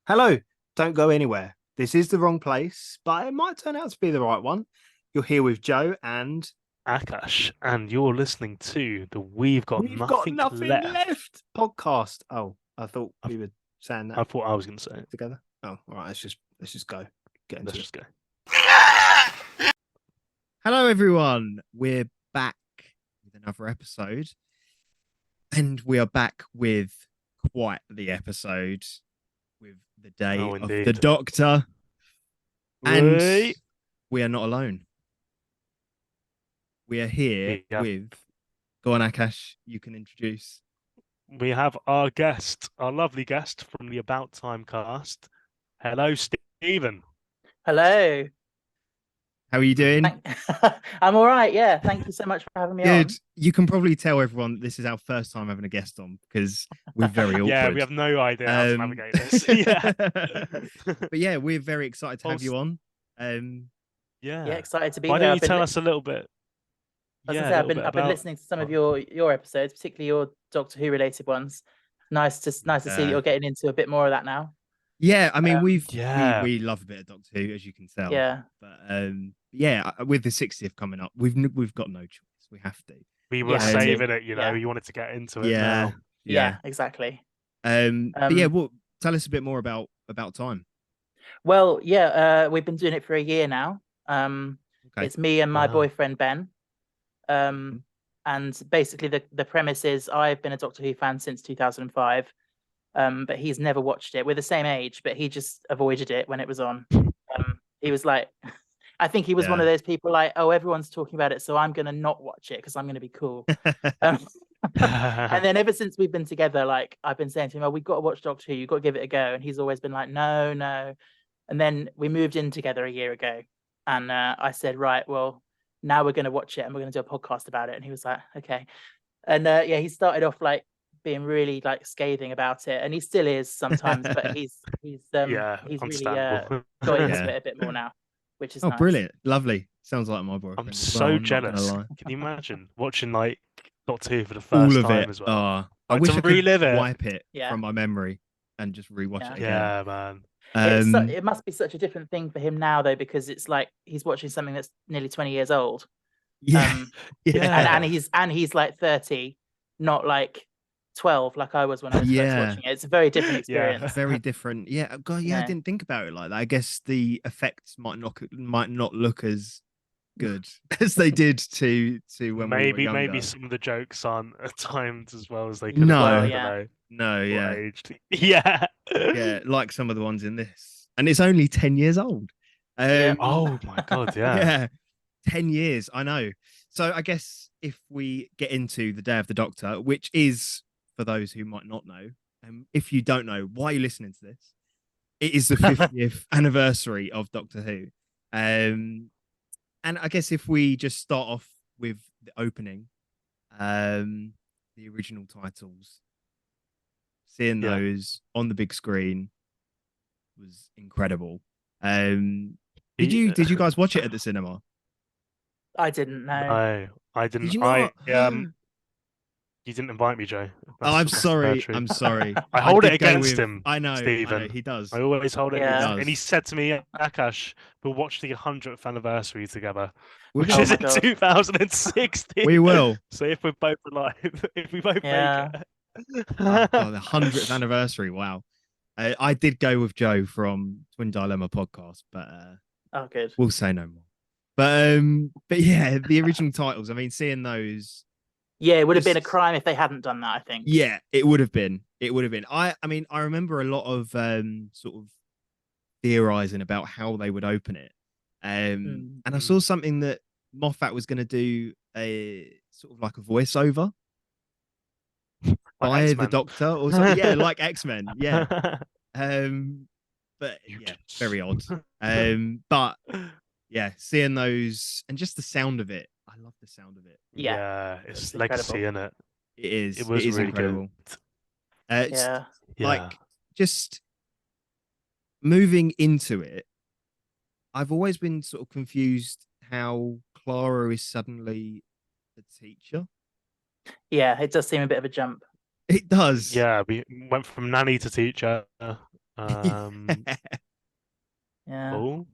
Hello, don't go anywhere. This is the wrong place, but it might turn out to be the right one. You're here with Joe, and Aakash, and you're listening to the We've Got we've got Nothing nothing Left. left podcast. Oh, I thought I, we were saying I that thought I was going to say it. together. Oh, all right. Let's just go get Let's into it. just go. Hello, everyone. We're back with another episode, and we are back with quite the episode with the day Oh, of the indeed. Doctor, and We, we are not alone. We are here we have with. Go on, Akash. You can introduce. we have our guest, our lovely guest from the About Time cast. Hello, Stephen. Hello. How are you doing? I'm all right. Yeah. Thank you so much for having me Good. on. You can probably tell everyone this is our first time having a guest on because we're very awkward. Yeah, we have no idea how to navigate this. Yeah. But yeah, we're very excited to have you on. Yeah, Yeah. excited to be Why here. don't you tell us a little bit? I was Yeah, gonna a say little bit I've been about. listening to some of your episodes, particularly your Doctor Who related ones. Nice to see that you're getting into a bit more of that now. Yeah, I mean Yeah. we love a bit of Doctor Who, as you can tell. Yeah. But yeah, with the 60th coming up, we've got no choice. We have to. We were Yeah, had to. saving it, Yeah. you wanted to get into it Yeah, now. Yeah, exactly. But yeah, well, tell us a bit more about time. Well, yeah, we've been doing it for a year now. Okay. It's me and my Wow. boyfriend Ben. And basically the premise is I've been a Doctor Who fan since 2005. But he's never watched it. We're the same age, but he just avoided it when it was on. He was like, I think he was one of those people like, oh, everyone's talking about it, so I'm going to not watch it because I'm going to be cool. And then ever since we've been together, like I've been saying to him, oh, we've got to watch Doctor Who, you've got to give it a go. And he's always been like, no, no. And then we moved in together a year ago. And I said, right, well, now we're going to watch it and we're going to do a podcast about it. And he was like, okay. And yeah, he started off like being really like scathing about it, and he still is sometimes, but he's Yeah, he's really understandable. got into it a bit more now, which is Oh, nice. brilliant. Lovely. Sounds like my boyfriend. I'm as so well, I'm not gonna jealous. lie. Can you imagine watching like Doctor Who for the All first of time it. as well? I Like wish to I could relive it. wipe it Yeah. from my memory and just rewatch Yeah. it again. Yeah, man. It must be such a different thing for him now though, because it's like he's watching something that's nearly 20 years old. Yeah. Yeah. And he's like 30, not like 12 like I was when I was first watching it. It's a very different experience. Yeah. Very different. Yeah. God, yeah, I didn't think about it like that. I guess the effects might not look as good as they did to when we were younger. Maybe some of the jokes aren't timed as well as they could No. have been. Yeah. I don't know. No, yeah. Aged. Yeah. Yeah, like some of the ones in this. And it's only 10 years old. Yeah. Oh my God, yeah. Yeah. 10 years, I know. So I guess if we get into the Day of the Doctor, which is, for those who might not know, if you don't know, why are you listening to this? It is the 50th anniversary of Doctor Who. And I guess if we just start off with the opening, the original titles, seeing those on the big screen was incredible. Did you guys watch it at the cinema? I didn't know. No, I didn't. Did you not? You didn't invite me, Joe. Oh, I'm sorry. I'm sorry. I hold it did go against with- him. I know, Stephen. he does. I always hold it Yeah. against He him. And he does. said to me, Akash, we'll watch the 100th anniversary together, We which will. is my in God. 2016. We will. So if we're both alive, if we both Yeah. make Oh, it. God, the 100th anniversary. Wow. I did go with Joe from Twin Dilemma podcast, but Oh, good. we'll say no more. But yeah, the original titles. I mean, seeing those. Yeah, it would have been a Just- crime if they hadn't done that, I think. Yeah, it would have been. It would have been. I mean, I remember a lot of sort of theorizing about how they would open it. And I saw something that Moffat was going to do a sort of like a voiceover by the X-Men. Doctor or something. Yeah, like X-Men. Yeah. But yeah, very odd. But yeah, seeing those and just the sound of it. I love the sound of it. Yeah, It's it's legacy, incredible. isn't it? It is. It was is really incredible. good. Yeah. Like just moving into it. I've always been sort of confused how Clara is suddenly a teacher. Yeah, it does seem a bit of a jump. It does. Yeah, we went from nanny to teacher. Um, Yeah. oh,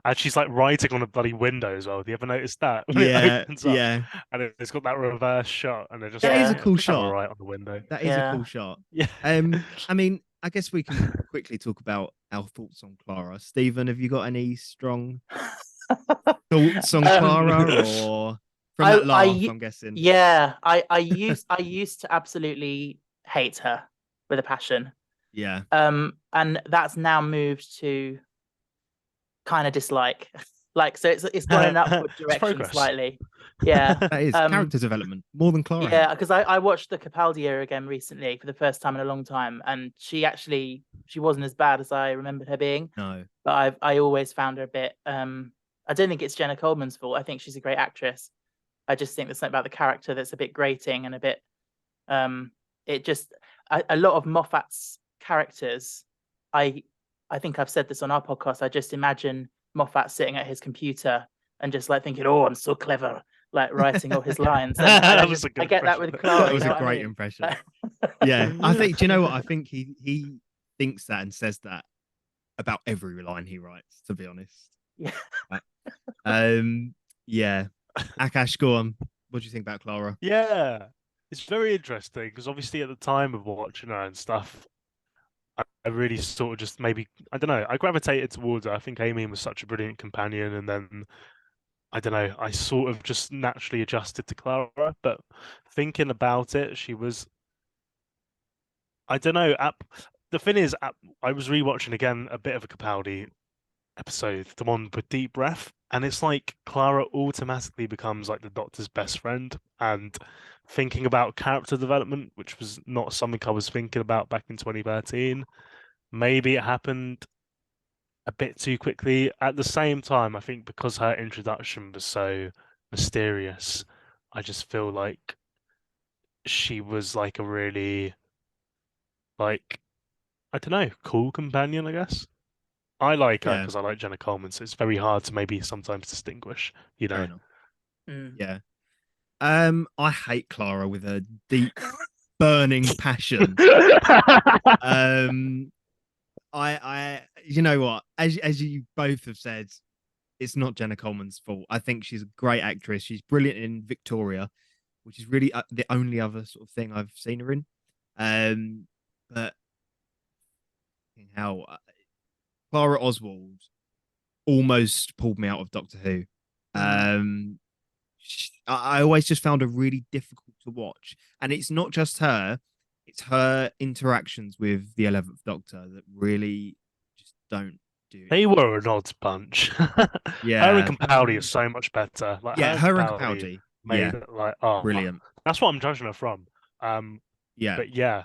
and she's like writing on a bloody window as well. Have you ever noticed that when it Yeah, opens up yeah. and it's got that reverse shot and they're just That like, is a Yeah. yeah, cool just have a shot. write on the window. That is a Yeah. cool shot. Yeah. I mean, I guess we can quickly talk about our thoughts on Clara. Stephen, have you got any strong thoughts on Clara, or from that laugh? I'm guessing. Yeah, I used to absolutely hate her with a passion. Yeah, And that's now moved to kind of dislike. Like, so it's gone in an upward It's direction progress. slightly. Yeah. that is character development more than Clara. Yeah, had. because I watched the Capaldi era again recently for the first time in a long time, and she wasn't as bad as I remembered her being. No. But I always found her a bit. I don't think it's Jenna Coleman's fault. I think she's a great actress. I just think there's something about the character that's a bit grating and a bit. It just a lot of Moffat's characters. I think I've said this on our podcast. I just imagine Moffat sitting at his computer and just like thinking, "Oh, I'm so clever," like writing all his lines. And I get that with Clara. That was you know a what I great mean? impression. Yeah, I think. Do you know what? I think he thinks that and says that about every line he writes. To be honest. Yeah. Yeah. Aakash, go on. What do you think about Clara? Yeah, it's very interesting because obviously at the time of watching her and stuff, I really sort of just maybe I don't know. I gravitated towards her. I think Amy was such a brilliant companion, and then I don't know. I sort of just naturally adjusted to Clara. But thinking about it, she was I don't know. The thing is, I was rewatching again a bit of a Capaldi episode, the one with Deep Breath, and it's like Clara automatically becomes like the Doctor's best friend. And thinking about character development, which was not something I was thinking about back in 2013, maybe it happened a bit too quickly. At the same time, I think because her introduction was so mysterious, I just feel like she was like a really like I don't know, cool companion, I guess. I like her Yeah, because I like Jenna Coleman, so it's very hard to maybe sometimes distinguish, you fair know. enough. Mm. Yeah. I hate Clara with a deep, burning passion. You know what? As you both have said, it's not Jenna Coleman's fault. I think she's a great actress. She's brilliant in Victoria, which is really the only other sort of thing I've seen her in. But how Clara Oswald almost pulled me out of Doctor Who. I always just found her really difficult to watch, and it's not just her; it's her interactions with the 11th Doctor that really just don't do it. They were an odd bunch. Her Yeah, and Capaldi are so much better. Like her yeah, and her and Capaldi Capaldi, yeah, made it like oh, brilliant. that's what I'm judging her from. Yeah, But yeah,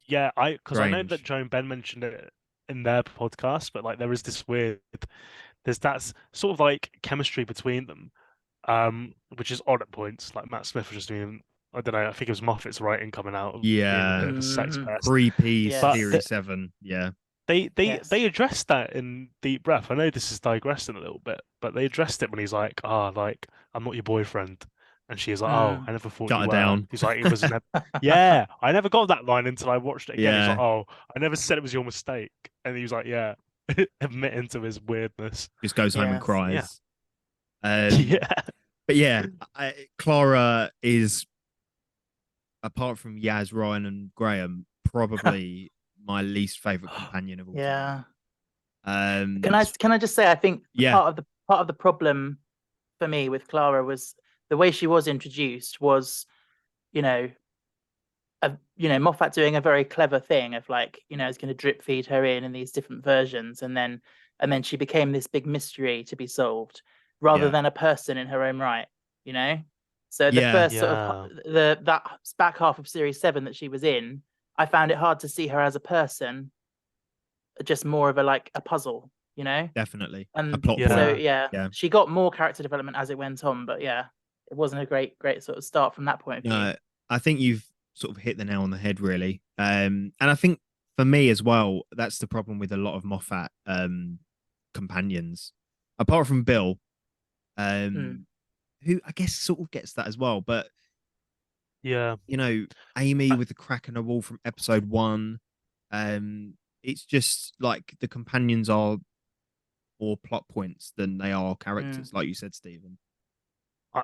because I know that strange. Joe and Ben mentioned it in their podcast, but like there is this weird, there's that sort of like chemistry between them, which is odd at points. Like Matt Smith was just doing, I don't know, I think it was Moffat's writing coming out of being a Yeah, bit of a sex pest. Pre-P Yes. But Series 7. Yeah, Yes. they addressed that in Deep Breath. I know this is digressing a little bit, but they addressed it when he's like, like I'm not your boyfriend. And she's like, "Oh, I never thought shut you her were." down. He's like, "It was never." Yeah, I never got that line until I watched it again. He's like, Yeah, "Oh, I never said it was your mistake." And he was like, "Yeah," admitting to his weirdness. just goes home and Yes. cries. Yeah, But yeah, Clara is, apart from Yaz, Ryan, and Graham, probably my least favorite companion of all Yeah. time. Can I just say I think Yeah. part of the problem for me with Clara was the way she was introduced was, you know, Moffat doing a very clever thing of like, is going to drip feed her in these different versions, and then she became this big mystery to be solved rather Yeah. than a person in her own right, you know. So the Yeah. first sort of that back half of series 7 that she was in, I found it hard to see her as a person, just more of a puzzle, you know. Definitely a And plot Yeah. so point. yeah, she got more character development as it went on, but yeah, it wasn't a great sort of start from that point of view. No, I think you've sort of hit the nail on the head, really. And I think for me as well, that's the problem with a lot of Moffat companions, apart from Bill, who I guess sort of gets that as well. But yeah, Amy with the crack in the wall from episode 1, It's just like the companions are more plot points than they are characters, like you said, Stephen.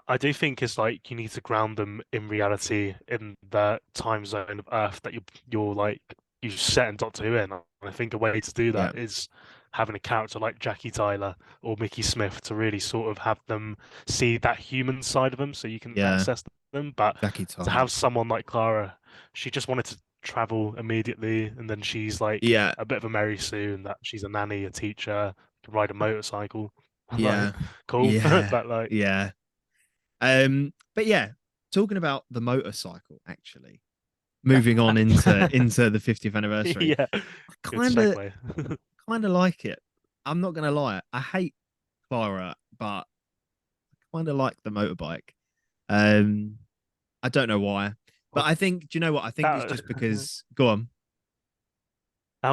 I do think it's like you need to ground them in reality in the time zone of Earth that you're like you set in Doctor Who in. And I think a way to do Yeah. that is having a character like Jackie Tyler or Mickey Smith to really sort of have them see that human side of them so you can Yeah. access them. But Jackie to Tyler. have someone like Clara, she just wanted to travel immediately, and then she's like Yeah. a bit of a Mary Sue in that she's a nanny, a teacher, can ride a motorcycle. Yeah. Like, cool. Yeah. But like, Yeah. But yeah, talking about the motorcycle, actually, moving on into the 50th anniversary. yeah, I good kind of segue. like it. I'm not gonna lie. I hate Clara, but I kind of like the motorbike. I don't know why, but I think. Do you know what? I think it's That just because. Go on. that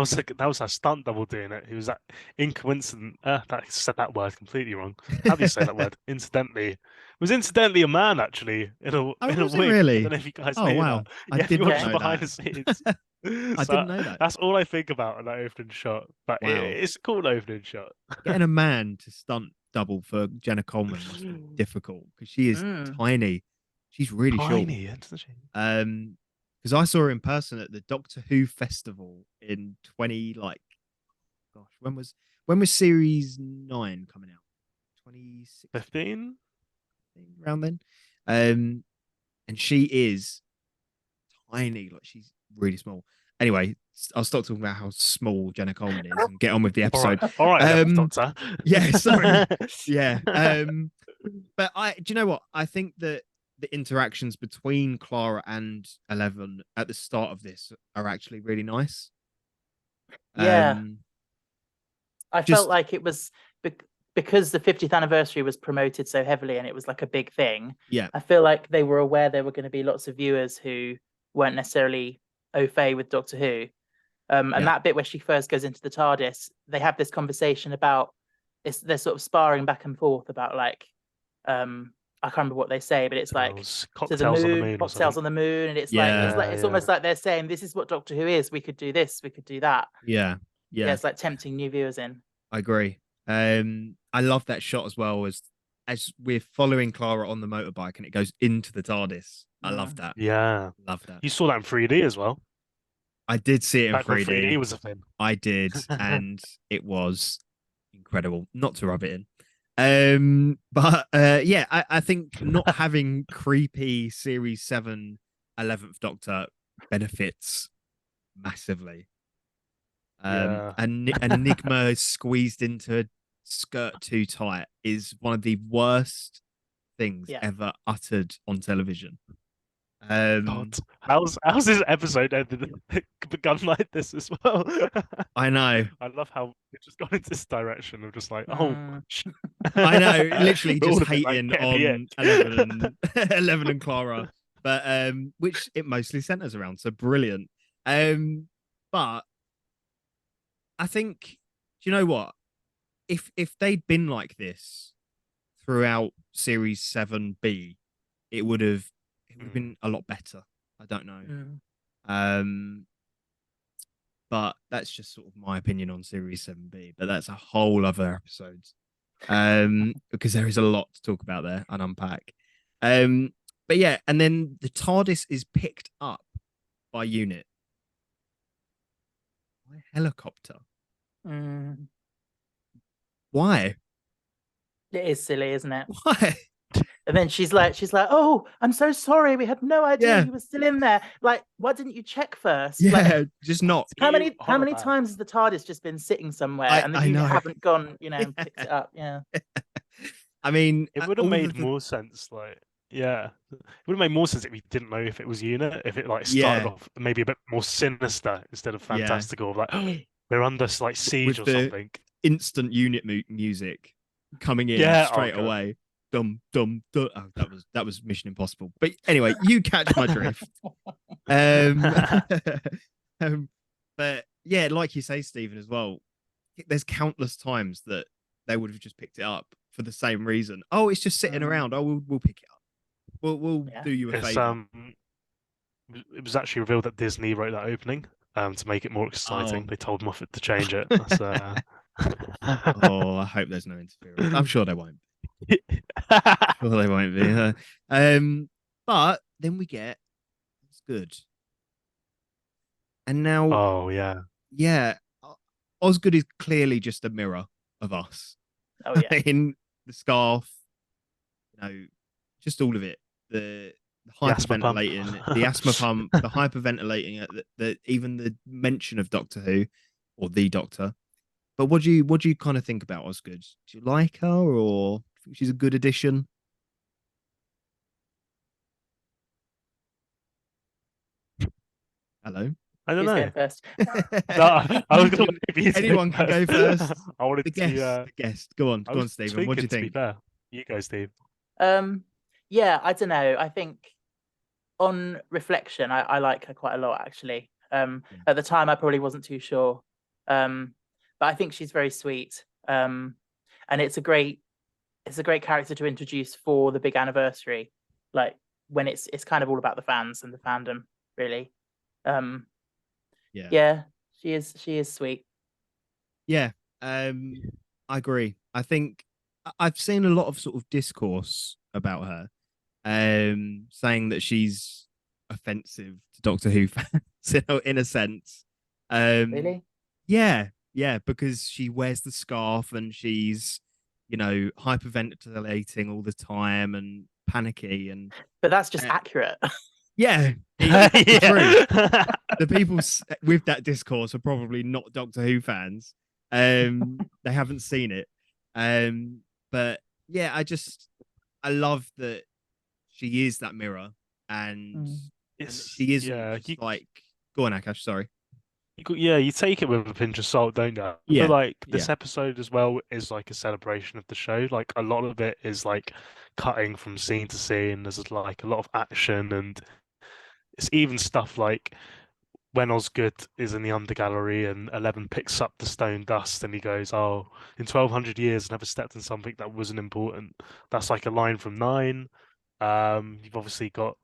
was a stunt double doing it. He was that incoincident. That said that word completely wrong. How do you say that word? Incidentally, it was incidentally a man actually in Oh, a was it wig. I really? don't know if you guys Oh, knew wow. that. I Yeah, if did you not watch the know behind the that. scenes. I So didn't know that. that's all I think about in that opening shot. But Wow. it's a cool opening shot. Getting a man to stunt double for Jenna Coleman must be difficult because she is tiny. She's really short. Tiny, isn't she? Because I saw her in person at the Doctor Who festival in 20 like, gosh, when was series 9 coming out? 2016, 15? around then. And she is tiny, like she's really small. Anyway, I'll stop talking about how small Jenna Coleman is and get on with the episode. All right, Doctor. Yeah, sorry. Yeah. But do you know what? I think that the interactions between Clara and 11 at the start of this are actually really nice. Yeah. I felt like it was because the 50th anniversary was promoted so heavily and it was like a big thing. Yeah. I feel like they were aware there were going to be lots of viewers who weren't necessarily au fait with Doctor Who. And that bit where she first goes into the TARDIS, they have this conversation about they're sort of sparring back and forth about like I can't remember what they say, but it's like cocktails to the moon, on the moon, cocktails on the moon, and it's it's almost like they're saying this is what Doctor Who is. We could do this, we could do that. Yeah. It's like tempting new viewers in. I agree. I love that shot as well as we're following Clara on the motorbike and it goes into the TARDIS. I love that. Yeah, love that. You saw that in 3D as well. I did see it in 3D. When 3D was a thing. I did, and it was incredible. Not to rub it in. But yeah, I think not having creepy Series 7 11th Doctor benefits massively. An Enigma squeezed into a skirt too tight is one of the worst things ever uttered on television. God, how's this episode ended begun like this as well? I know. I love how it just gone into this direction of just like, I know, literally just hating like, on 11 and Clara, but which it mostly centers around. So brilliant. But I think, do you know what? If they'd been like this throughout Series 7B, it would have been a lot better. I don't know. But that's just sort of my opinion on Series 7B. But that's a whole other episode. Because there is a lot to talk about there and unpack. But yeah, and then the TARDIS is picked up by UNIT. By helicopter. Why? It is silly, isn't it? Why? And then she's like, "Oh, I'm so sorry. We had no idea you were still in there. Like, why didn't you check first? Yeah, like, just not. How many times has the TARDIS just been sitting somewhere and then you haven't gone, and picked it up? Yeah. I mean, it would have made more sense. Like, it would have made more sense if you didn't know if it was UNIT. If it like started off maybe a bit more sinister instead of fantastical, like they're under like siege or something. Instant UNIT music coming in straight away. Dum dum dum. Oh, that was Mission Impossible. But anyway, you catch my drift. But yeah, like you say, Stephen, as well. There's countless times that they would have just picked it up for the same reason. Oh, it's just sitting around. Oh, we'll pick it up. We'll do you a favor. It was actually revealed that Disney wrote that opening. to make it more exciting. Oh. They told Moffat to change it. That's Oh, I hope there's no interference. I'm sure there won't. Sure they won't be. But then we get it's good. And now, Oh yeah. yeah, Osgood is clearly just a mirror of us. Oh yeah. In the scarf, just all of it. The The asthma pump. hyperventilating, the asthma pump, the hyperventilating, even the mention of Doctor Who or the Doctor. But what do you kind of think about Osgood? Do you like her, or think she's a good addition? Hello. I don't Who's know. going first? No, I was going to leave you to Anyone can go first. I wanted The to. guest. The guest. Go on, Stephen. What do you To be think? fair, you go, Steve. Yeah, I don't know. I think on reflection, I like her quite a lot actually. At the time I probably wasn't too sure. But I think she's very sweet. And it's a great character to introduce for the big anniversary. Like when it's kind of all about the fans and the fandom, really. Yeah, she is sweet. Yeah, I agree. I think I've seen a lot of sort of discourse about her, saying that she's offensive to Doctor Who fans in a sense. Really? Yeah, because she wears the scarf and she's, hyperventilating all the time and panicky But that's just accurate. Yeah, it's true. The people with that discourse are probably not Doctor Who fans. They haven't seen it. But yeah, I love that she is that mirror, and she isn't like. Go on, Aakash. Sorry. You take it with a pinch of salt, don't you? I feel like this episode as well is like a celebration of the show. Like a lot of it is like cutting from scene to scene. There's like a lot of action, and it's even stuff like when Osgood is in the Undergallery and 11 picks up the stone dust and he goes, "Oh, in 1200 years, never stepped in something that wasn't important." That's like a line from 9. You've obviously got.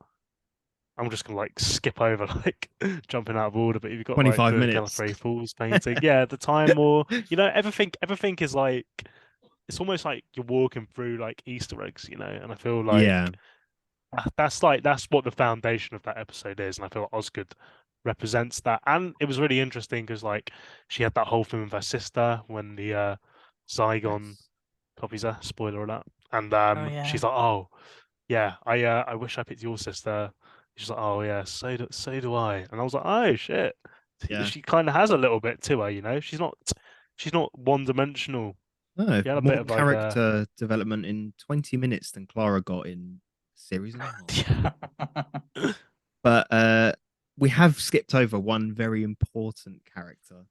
I'm just gonna like skip over like jumping out of order, but you've got like 25 the minutes. Gallifrey Falls painting, yeah, the time war. Everything is like it's almost like you're walking through like Easter eggs, and I feel like that's what the foundation of that episode is, and I feel like Osgood represents that. And it was really interesting because like she had that whole thing with her sister when the Zygon copies her, spoiler alert, and she's like, "Oh yeah, I wish I picked your sister." She's like, "Oh yeah, so do I." And I was like, "Oh shit." She kind of has a little bit to her, She's not one dimensional. No, She had a more bit of character development in 20 minutes than Clara got in series and a half. But we have skipped over one very important character.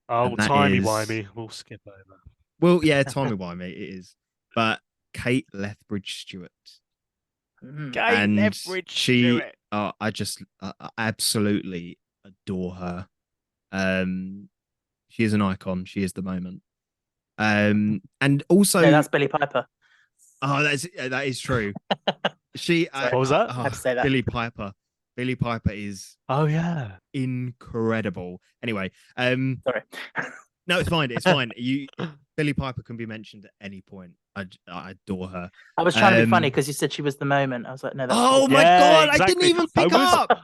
Oh, timey-wimey. We'll skip over. Well, yeah, timey-wimey it is. But Kate Lethbridge Stewart. Kate Lethbridge Stewart. I just absolutely adore her. She is an icon. She is the moment. And also no, that's Billie Piper. Oh, that is true. What was that? I had to say that. Billie Piper. Billie Piper is incredible. Anyway, sorry. No, it's fine. It's fine. Billie Piper can be mentioned at any point. I adore her. I was trying to be funny because you said she was the moment. I was like, no, that's oh my god, exactly. I didn't even pick up.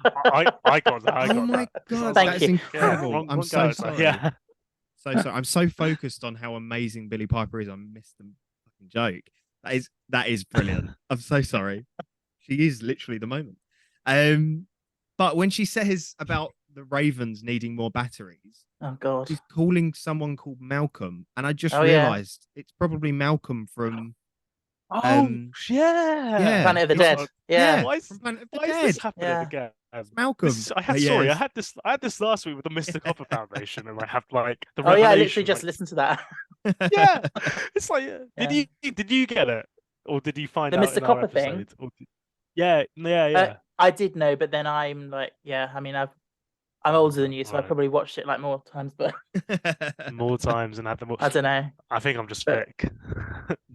I got that. Oh my god, that's incredible. I'm so sorry. Yeah. So sorry. I'm so focused on how amazing Billie Piper is. I missed the fucking joke. That is brilliant. I'm so sorry. She is literally the moment. But when she says about the Ravens needing more batteries, oh god, she's calling someone called Malcolm, and I just realised it's probably Malcolm from. Yeah, Planet of the Dead. Yeah. Why is this happening again? Malcolm. I had this last week with the Mr. Copper Foundation, and I have like the. Oh yeah, I literally just listened to that. Yeah, it's like, did you get it, or did you find the out Mr. Copper thing? Yeah. I did know, but then I'm like, I mean, I'm older than you, so I probably watched it like more times, but more times and had them. I don't know. I think I'm just thick.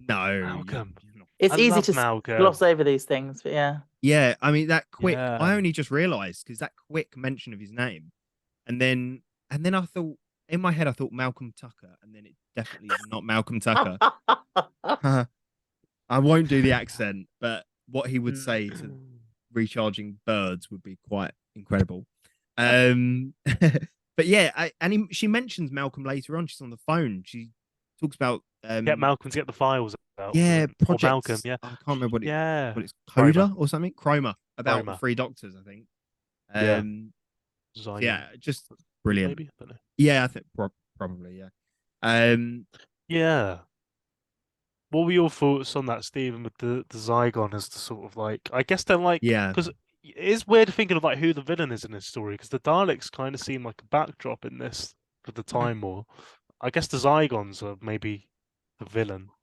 No, Malcolm. It's easy to gloss over these things, but yeah. Yeah, I mean that quick. I only just realised because that quick mention of his name, And then I thought in my head I thought Malcolm Tucker, and then it definitely is not Malcolm Tucker. I won't do the accent, but what he would say to recharging birds would be quite incredible. But yeah, she mentions Malcolm later on. She's on the phone. She talks about Get Malcolm to get the files out. yeah, Or Malcolm, projects. yeah. I can't remember Yeah. what it's Cromer. Coda or something. Cromer about the Cromer. three doctors, I think. Yeah. Yeah, just brilliant. Maybe. I don't know. Yeah, I think probably, yeah. Yeah. What were your thoughts on that, Stephen, with the Zygon as the sort of like, I guess they're like, Yeah. because it is weird thinking of like who the villain is in this story, because the Daleks kind of seem like a backdrop in this for the Time War. I guess the Zygons are maybe the villain or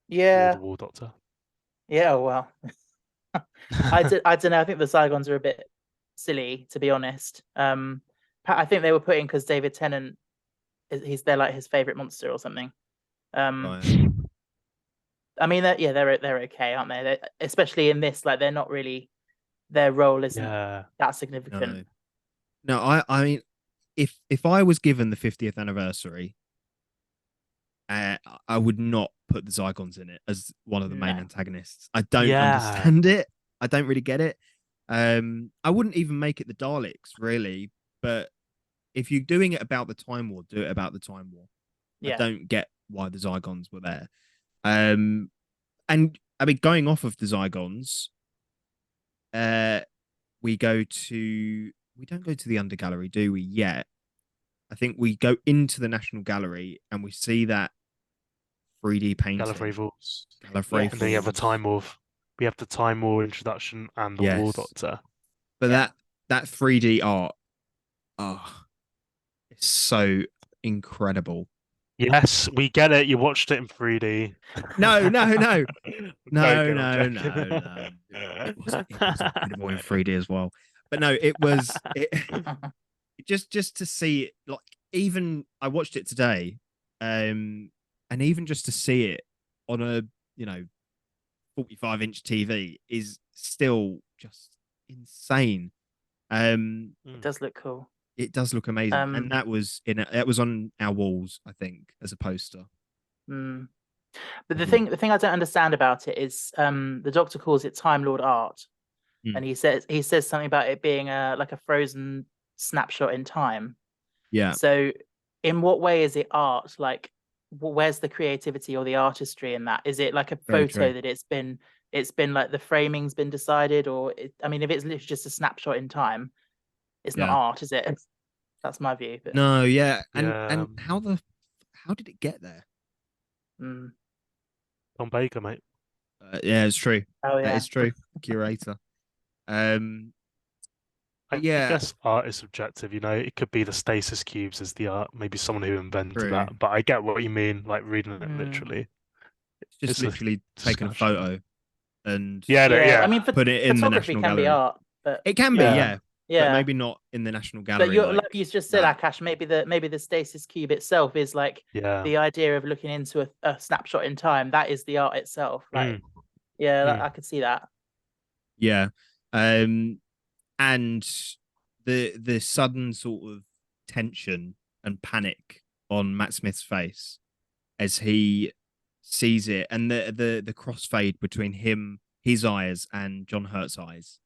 Yeah. the War Doctor. Yeah, well. I don't know. I think the Zygons are a bit silly, to be honest. I think they were put in because David Tennant they're like his favorite monster or something. Right. I mean, they're okay, aren't they? Especially in this, like they're not really, their role isn't that significant. No, I mean, if I was given the 50th anniversary, I would not put the Zygons in it as one of the main antagonists. I don't understand it. I don't really get it. I wouldn't even make it the Daleks, really. But if you're doing it about the Time War, do it about the Time War. Yeah. I don't get why the Zygons were there. And I mean, going off of the Zygons, we don't go to the Under Gallery, do we? Yet. I think we go into the National Gallery and we see that 3D painting. Gallifrey Vaults. Gallifrey and then you have a Time War. We have the Time War introduction and the War Doctor. But that 3D art, it's so incredible. Yes, we get it. You watched it in 3D. No. It was incredible in 3D as well. But no, it was just to see it, like, even I watched it today, and even just to see it on a 45-inch TV is still just insane. It does look cool. It does look amazing, and that was on our walls, I think, as a poster. But the thing I don't understand about it is the Doctor calls it Time Lord art, and he says something about it being like a frozen snapshot in time. Yeah. So, in what way is it art? Like, where's the creativity or the artistry in that? Is it like a photo that it's been like the framing's been decided, or I mean, if it's literally just a snapshot in time, it's not art, is it? That's my view. But... No, yeah, and how did it get there? Tom Baker, mate. Yeah, it's true. Oh yeah, that is true. Curator. I guess art is subjective. It could be the stasis cubes as the art. Maybe someone who invented that. But I get what you mean. Like reading it literally. It's just literally taking a photo and I mean, put it in the National Gallery. Be art, but it can be, yeah. But maybe not in the National Gallery. But like you just said, Aakash, maybe the stasis cube itself is like the idea of looking into a snapshot in time. That is the art itself. Like, I could see that. Yeah, and the sudden sort of tension and panic on Matt Smith's face as he sees it, and the crossfade between his eyes and John Hurt's eyes,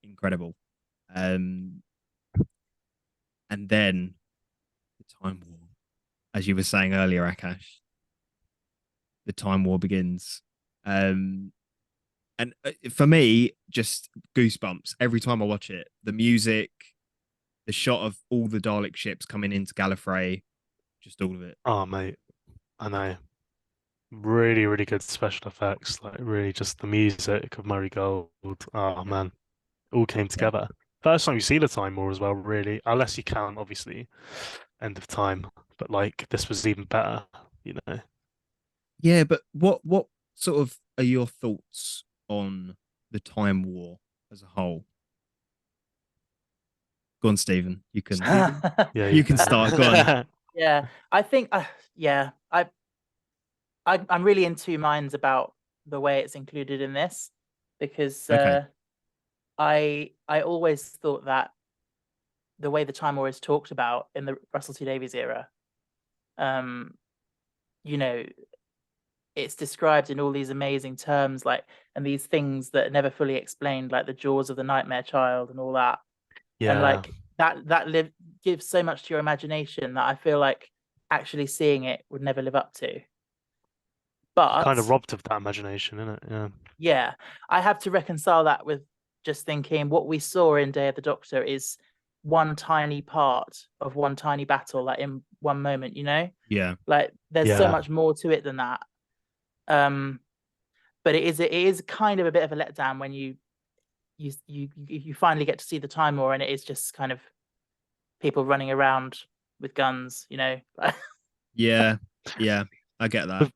incredible. And then the Time War, as you were saying earlier, Aakash, the Time War begins. And for me, just goosebumps every time I watch it. The music, the shot of all the Dalek ships coming into Gallifrey, just all of it. Oh, mate, I know. Really, really good special effects. Like, really, just the music of Murray Gold. Oh, man, all came together. First time you see the Time War as well, really, unless you count, obviously, End of Time. But like, this was even better, Yeah, but what sort of are your thoughts on the Time War as a whole? Go on, Stephen. You can. You can start. Go on. Yeah, I think. I'm really in two minds about the way it's included in this, because I always thought that the way the Time War is talked about in the Russell T Davies era, you know, it's described in all these amazing terms, like, and these things that are never fully explained, like the jaws of the nightmare child and all that. And like that gives so much to your imagination that I feel like actually seeing it would never live up to. But kind of robbed of that imagination, isn't it? Yeah, I have to reconcile that with just thinking what we saw in Day of the Doctor is one tiny part of one tiny battle, like in one moment, you know? Yeah. Like there's so Yeah. much more to it than that. But it is kind of a bit of a letdown when you finally get to see the Time War, and it is just kind of people running around with guns, you know? Yeah, I get that. With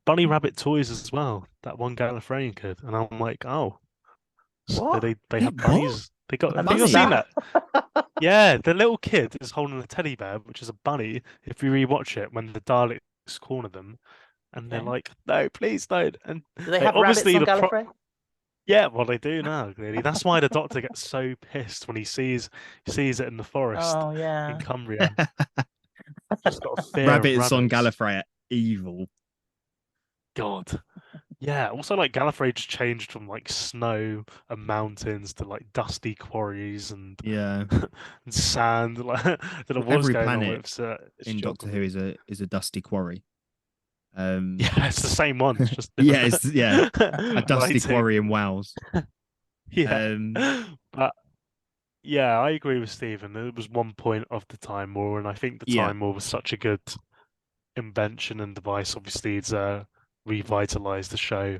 bunny rabbit toys as well. That one Gallifreyan kid, and I'm like, oh, so What? they have What? bunnies. They got. I Have you missed seen that. that? Yeah, the little kid is holding a teddy bear, which is a bunny. If you rewatch it, when the Daleks corner them, and they're Okay. like, "No, please don't." And Do they have rabbits obviously on Gallifrey? yeah, well they do now. Clearly, that's why the Doctor gets so pissed when he sees it in the forest Oh in yeah. Cumbria. Just got a fear of Rabbits on rabbits. Gallifrey are evil. God. Yeah, also like Gallifrey just changed from like snow and mountains to like dusty quarries and, Yeah. and sand. Like, I don't know Well, what's every going on planet with its in Doctor Who geography. is a dusty quarry. Yeah, it's the same one, it's just Yeah, different a dusty lighting. quarry in Wales. Yeah, Um, but yeah, I agree with Stephen. It was one point of the Time War, and I think the yeah, Time War was such a good invention and device. Obviously, to revitalize the show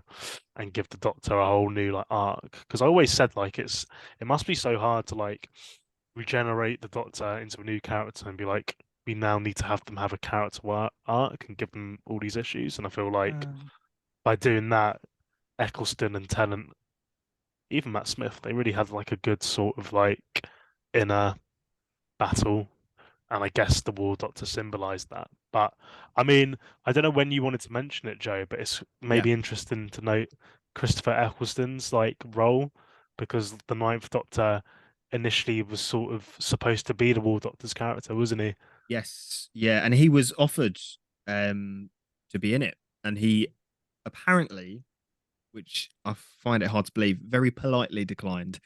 and give the Doctor a whole new like arc. Because I always said like it must be so hard to like regenerate the Doctor into a new character and be like, we now need to have them have a character arc and give them all these issues. And I feel like by doing that, Eccleston and Tennant, even Matt Smith, they really had like a good sort of like inner battle. And I guess the War Doctor symbolized that. But I mean, I don't know when you wanted to mention it, Joe, but it's yeah, maybe interesting to note Christopher Eccleston's like role, because the Ninth Doctor initially was sort of supposed to be the War Doctor's character, wasn't he? yes, yeah, and he was offered to be in it, and he apparently, which I find it hard to believe, very politely declined.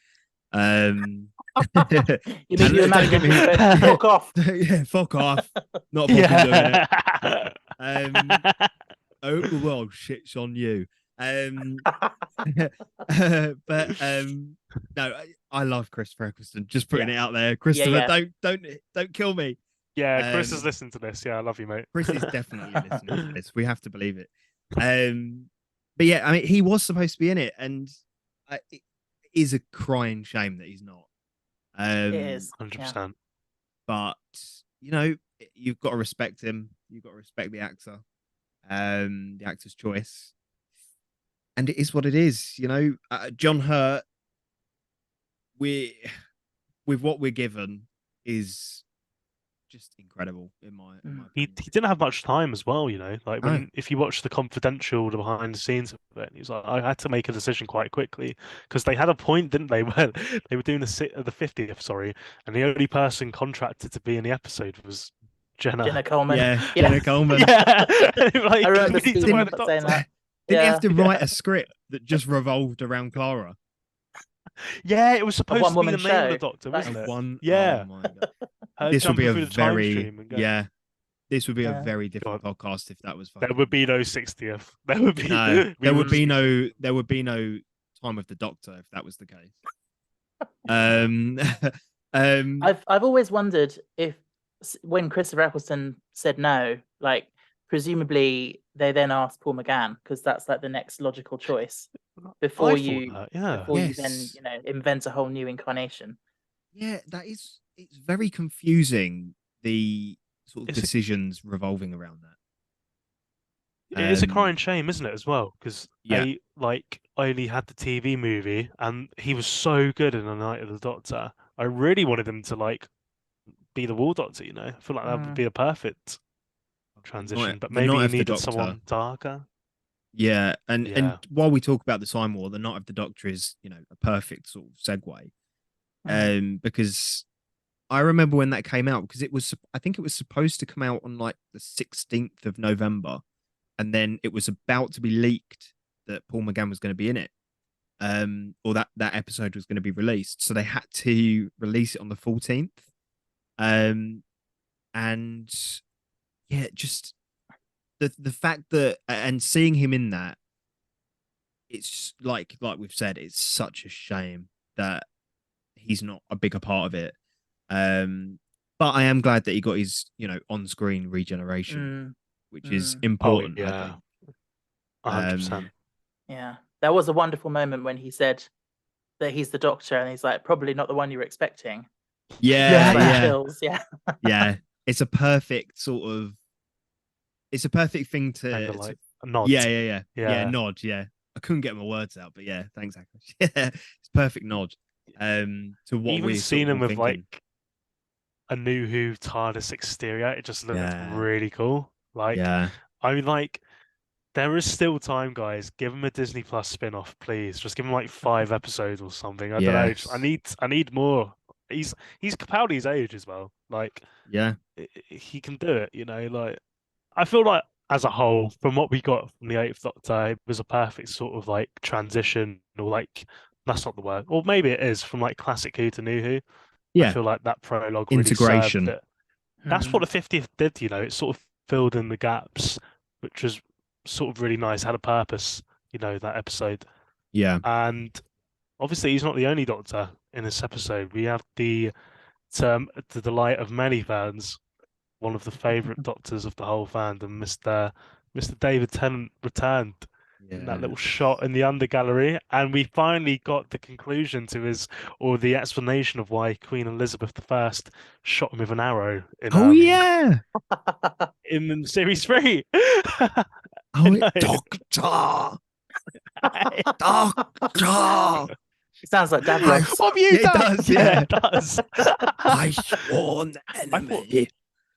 Um, You mean you don't imagine get me, him going, yeah, fuck off? yeah, fuck off, not fucking doing it. Yeah. Oh well, shit's on you. Um, but no, I love Christopher Eccleston. Just putting Yeah. it out there, Christopher. Yeah. Don't kill me. Yeah, Chris is Um, listening to this. Yeah, I love you, mate. Chris is definitely listening to this. We have to believe it. But yeah, I mean, he was supposed to be in it, and it is a crying shame that he's not. It is. 100%. But you know, you've got to respect him. You've got to respect the actor, the actor's choice, and it is what it is. You know, John Hurt, we with what we're given is just incredible in my He opinion. didn't have much time as well, you know. Like No. if you watch the confidential, the behind the scenes of it, he's like, I had to make a decision quite quickly because they had a point, didn't they? Where they were doing the 50th, sorry, and the only person contracted to be in the episode was Jenna Jenna. Coleman. Yeah, Yeah. Jenna Coleman. Yeah, like, I remember we need to Stephen find a saying doctor. that. Didn't he Yeah. have to write a script that just revolved around Clara? Yeah, it was A supposed to be the one-woman name of the show. doctor, Like, wasn't it? One, Yeah, oh my god, her this would be jumping a through the time very stream and going. yeah. This would be a Yeah. very different God, podcast if that was there fucking. would be no 60th. There would be No, we there would would be just no time of the Doctor if that was the case. Um, I've always wondered if when Christopher Eccleston said no, like presumably they then asked Paul McGann because that's like the next logical choice before I you thought that, yeah. before you then Yes. invent a whole new incarnation. yeah, it's very confusing the sort of It's a decisions revolving around that. It is a crying shame, isn't it, as well? Because Yeah, I only had the TV movie, and he was so good in The Night of the Doctor. I really wanted him to like be the War Doctor. You know, I feel like that would be a perfect transition. But the maybe Night he of the needed Doctor. someone darker. Yeah, and Yeah, while we talk about the Time War, the Night of the Doctor is a perfect sort of segue, because I remember when that came out because I think it was supposed to come out on like the 16th of November, and then it was about to be leaked that Paul McGann was going to be in it, or that episode was going to be released. So they had to release it on the 14th, and yeah, just the fact that and seeing him in that, it's like we've said, it's such a shame that he's not a bigger part of it. But I am glad that he got his, on-screen regeneration, which is important. I yeah, think. 100%. Yeah, that was a wonderful moment when he said that he's the Doctor, and he's like, probably not the one you were expecting. Yeah, Like yeah, chills, yeah. yeah. It's a perfect thing Kind to, of like a nod. yeah, nod. Yeah, I couldn't get my words out, but yeah, thanks, Aakash. Yeah, it's perfect nod. To what Even we're seen sort him of with thinking. like a New Who TARDIS exterior, it just looked Yeah. really cool. Like, Yeah, I mean, like, there is still time, guys. Give him a Disney Plus spin-off, please. Just give him like 5 episodes or something. I don't know. yes, I need more. He's Capaldi's age as well. Like, yeah, he can do it. Like, I feel like as a whole, from what we got from the Eighth Doctor, it was a perfect sort of like transition, or like that's not the word, or maybe it is, from like classic Who to New Who. I yeah. feel like that prologue really served Integration. it. That's what the 50th did. It sort of filled in the gaps, which was sort of really nice. Had a purpose. That episode. Yeah. And obviously, he's not the only Doctor in this episode. We have the delight of many fans, one of the favourite Doctors of the whole fandom, Mr. David Tennant returned in that little shot in the under gallery, and we finally got the conclusion to or the explanation of why Queen Elizabeth I shot him with an arrow Oh yeah. in series 3. Oh, know. Doctor. Doctor. It sounds like Davros. What have you It done? does, yeah. It does. I sworn enemy.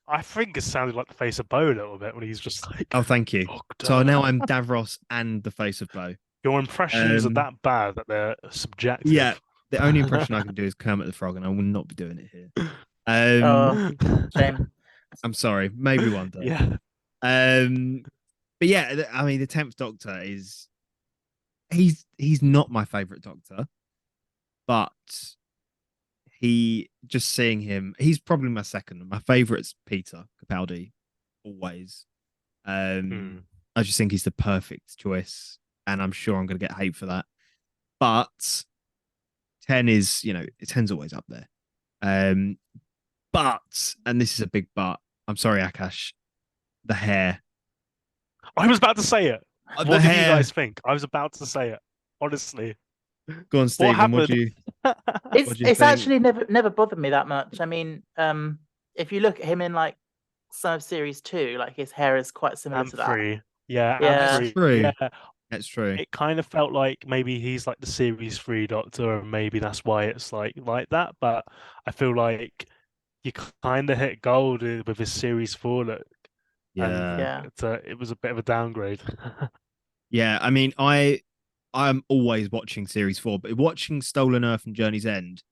I think it sounded like the face of Bo a little bit when he's just like, Oh, thank you. Doctor. So now I'm Davros and the face of Bo. Your impressions are that bad that they're subjective. Yeah, the only impression I can do is Kermit the Frog, and I will not be doing it here. Shame. I'm sorry. Maybe one day. Yeah. But yeah, I mean, the 10th Doctor is he's not my favorite Doctor, but just seeing him, he's probably my second. My favorite's Peter Capaldi, always. I just think he's the perfect choice, and I'm sure I'm going to get hate for that. But 10 is, 10's always up there. But, and this is a big but, I'm sorry, Aakash, the hair. I was about to say it. What The did you hair. guys think? I was about to say it. Honestly. Go on, Stephen. What do you It's think? actually never bothered me that much. I mean, if you look at him in like some of series 2, like his hair is quite similar to that. 3. Yeah, Yeah. and 3. True. Yeah. That's true. It kind of felt like maybe he's like the series 3 Doctor, and maybe that's why it's like that. But I feel like you kind of hit gold with his series 4 look. Yeah. And it was a bit of a downgrade. Yeah, I mean, I'm always watching series 4, but watching Stolen Earth and Journey's End,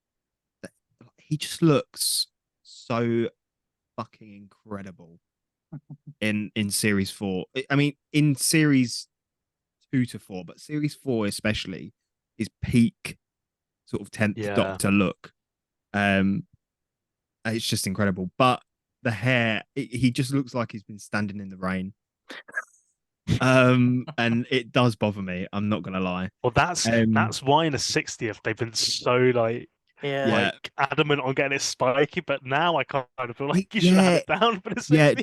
he just looks so fucking incredible in series 4. I mean, in series 2 to 4, but series 4 especially is peak sort of 10th Doctor look. It's just incredible. But the hair, he just looks like he's been standing in the rain. And it does bother me. I'm not gonna lie. Well, that's why in the 60th they've been so like adamant on getting it spiky, but now I kind of feel like you should have it down for the 60th. Yeah,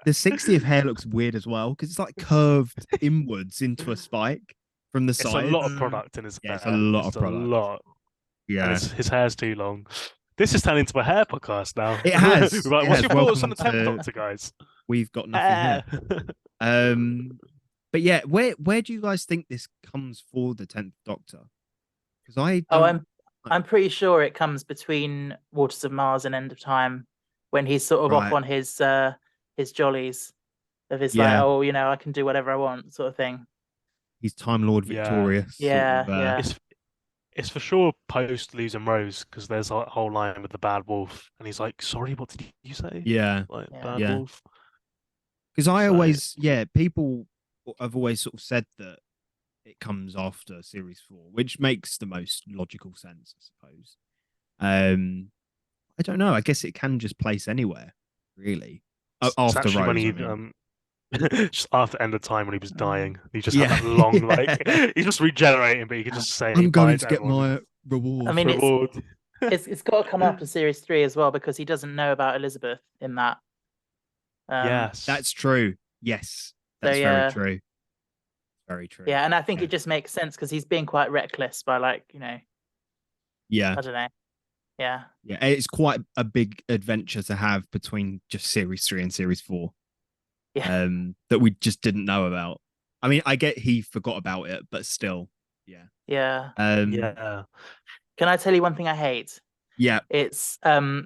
the 60th hair looks weird as well because it's like curved inwards into a spike from the side. It's a lot of product in his hair. It's a lot of product. A lot. Yeah, and his hair's too long. This is turning into a hair podcast now. It has. Right, what's your thoughts on the 10th Doctor, guys? We've got nothing here. But yeah, where do you guys think this comes for the 10th Doctor? Because I'm pretty sure it comes between Waters of Mars and End of Time, when he's sort of off on his jollies of his like, oh, I can do whatever I want sort of thing. He's Time Lord victorious. Yeah. it's for sure post losing Rose because there's a whole line with the bad wolf, and he's like, "Sorry, what did you say?" Yeah, Like Yeah. bad Yeah. wolf. because I So- always, people have always sort of said that it comes after series 4, which makes the most logical sense, I suppose. I don't know. I guess it can just place anywhere, really. It's After actually when Rose, he I mean. just after end of time when he was dying, he just Yeah, had that long yeah. he's just regenerating, but he could just say I'm bye going to to get everyone. my reward. I mean, Reward. it's got to come after series 3 as well because he doesn't know about Elizabeth in that. Yes, That's true. Yes, So, that's very yeah. true. Very true. Yeah, and I think Yeah. it just makes sense because he's being quite reckless by, like, Yeah, I don't know. Yeah. yeah. It's quite a big adventure to have between just series 3 and series 4. Yeah. That we just didn't know about. I mean, I get he forgot about it, but still, yeah. Yeah. yeah. Can I tell you one thing I hate? Yeah. It's right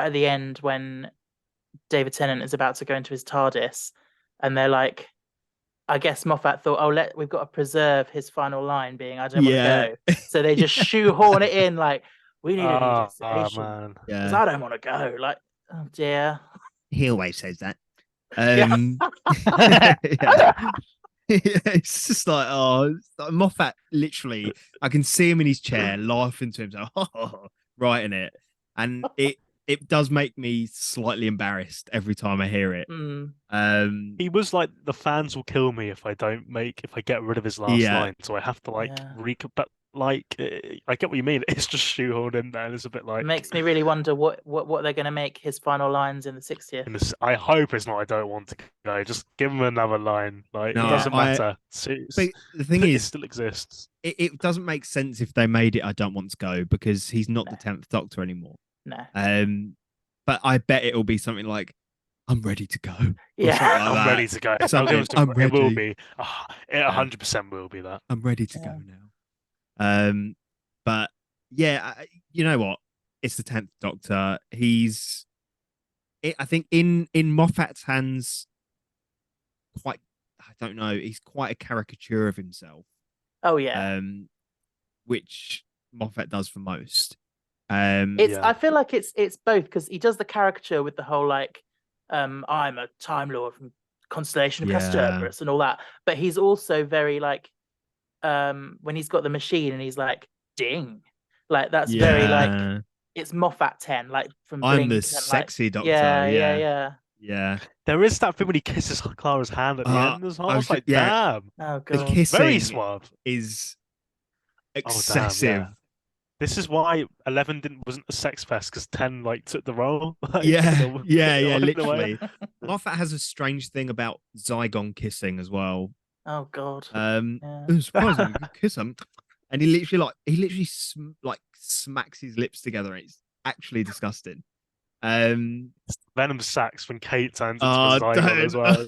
at the end when David Tennant is about to go into his TARDIS, and they're like, I guess Moffat thought, oh, we've got to preserve his final line being, I don't want Yeah. to go. So they just shoehorn it in, like, we need a new Oh destination. man. Because Yeah. I don't want to go. Like, oh dear. He always says that. Yeah. Yeah. It's just like, it's like Moffat literally, I can see him in his chair laughing to himself, writing it. And it does make me slightly embarrassed every time I hear it. He was like, the fans will kill me if I get rid of his last Yeah. line, so I have to like Yeah. but like I get what you mean. It's just shoehorned in there, and it's a bit like It makes me really wonder what they're going to make his final lines in the 60th. I hope it's not. I don't want to go. Just give him another line. Like No, it doesn't Yeah. matter. But the thing It is, still exists. it doesn't make sense if they made it I don't want to go because he's not No. the 10th Doctor anymore. No. But I bet it'll be something like, I'm ready to go. or Yeah. something like I'm that. ready to go. Something, I'm It will ready. be. It 100% will be that. I'm ready to Yeah. go now. But yeah, you know what? It's the 10th Doctor. I think in Moffat's hands, quite, I don't know, he's quite a caricature of himself. Oh yeah. Which Moffat does for most. I feel like it's both because he does the caricature with the whole like, I'm a Time Lord from Constellation of Castor and all that, but he's also very like, when he's got the machine and he's like, ding, like that's very like, it's Moffat 10, like from I'm Blink, the and, sexy like, Doctor. Yeah. There is that thing when he kisses Clara's hand at the end as well. I was like, damn. Oh the god. kissing Very smart. is Oh, excessive. damn, yeah. This is why 11 wasn't a sex fest because 10 like took the role. Like, yeah, away. literally. Moffat has a strange thing about Zygon kissing as well. Oh god. It's surprising, you kiss him, and he literally smacks his lips together. It's actually disgusting. Venom sacks when Kate turns into a Zygon as well.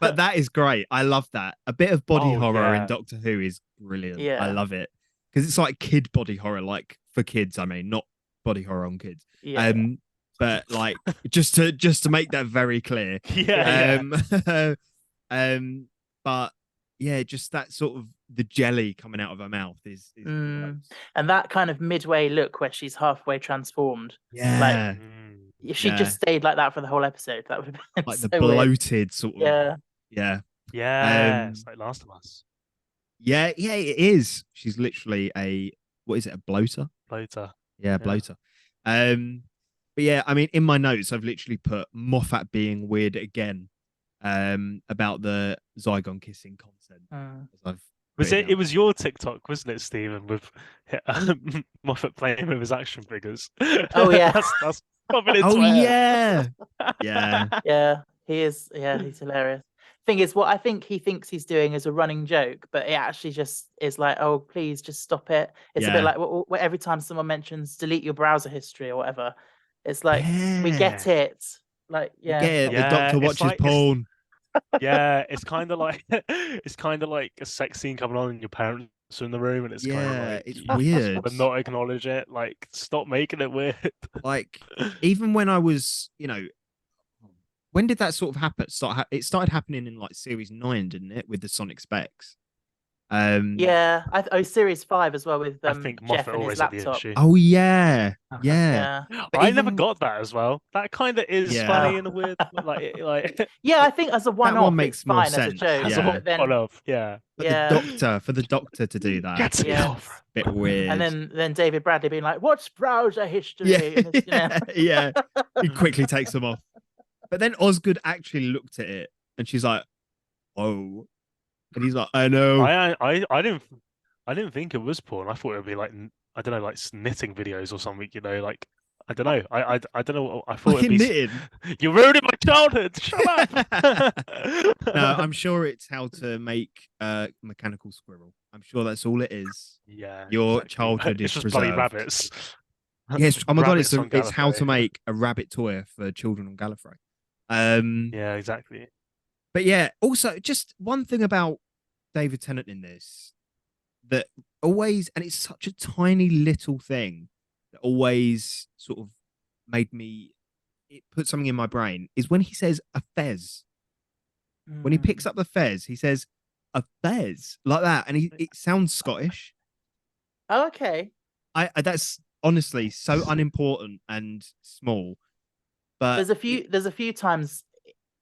But that is great. I love that. A bit of body horror in yeah. Doctor Who is brilliant. Yeah. I love it because it's like kid body horror, like for kids. I mean, not body horror on kids. Yeah. But like just to make that very clear. But yeah, just that sort of the jelly coming out of her mouth is and that kind of midway look where she's halfway transformed. Yeah. Like if she just stayed like that for the whole episode, that would have been like so the bloated weird. sort of. Yeah. It's like Last of Us. Yeah, it is. She's literally a bloater? Yeah, bloater. But yeah, I mean, in my notes, I've literally put Moffat being weird again. About the Zygon kissing content. It was your TikTok, wasn't it, Stephen, with Moffat playing with his action figures? Oh yeah. that's coming into yeah. Yeah, he is. Yeah, he's hilarious. Thing is, what I think he thinks he's doing is a running joke, but it actually just is like, oh, please just stop it. It's a bit like every time someone mentions delete your browser history or whatever, it's like, we get it. Like, The Doctor watches porn. It's kind of like a sex scene coming on and your parents are in the room and it's kind of like, it's weird. But not acknowledge it. Like, stop making it weird. Like, even when I was, when did that sort of happen? It started happening in like series 9, didn't it, with the Sonic Specs? Yeah, series 5 as well with I think Jeff Moffat and his always had the laptop. issue. Oh yeah, yeah. Yeah. But I never even got that as well. That kind of is yeah, funny in a weird, like Yeah, I think as a that one one-off, it's makes more fine as a sense. joke. as a Yeah, But then, one-off. Yeah, but the yeah, doctor for the doctor to do that, gets me yeah, off. bit and weird. then David Bradley being like, "What's browser Yeah, history?" And it's, yeah. He quickly takes them off. But then Osgood actually looked at it, and she's like, "Oh," and he's like, "I know." I didn't think it was porn. I thought it would be like I don't know, like knitting videos or something. You know, like I don't know. I don't know. I thought it'd Fucking be. knitting. You're ruining my childhood. Shut up. No, I'm sure it's how to make a mechanical squirrel. I'm sure that's all it is. Yeah, Your exactly. childhood is It's just bloody preserved. rabbits. Yes. Oh my god, Rabbits on it's how to Gallifrey. make a rabbit toy for children on Gallifrey. Um, Yeah, exactly. but yeah, also just one thing about David Tennant in this that always, and it's such a tiny little thing that always sort of made me, it put something in my brain, is when he says a fez. When he picks Mm. up the fez, he says a fez like that, and it sounds Scottish. Oh, okay. I that's honestly so unimportant and small, but There's a few times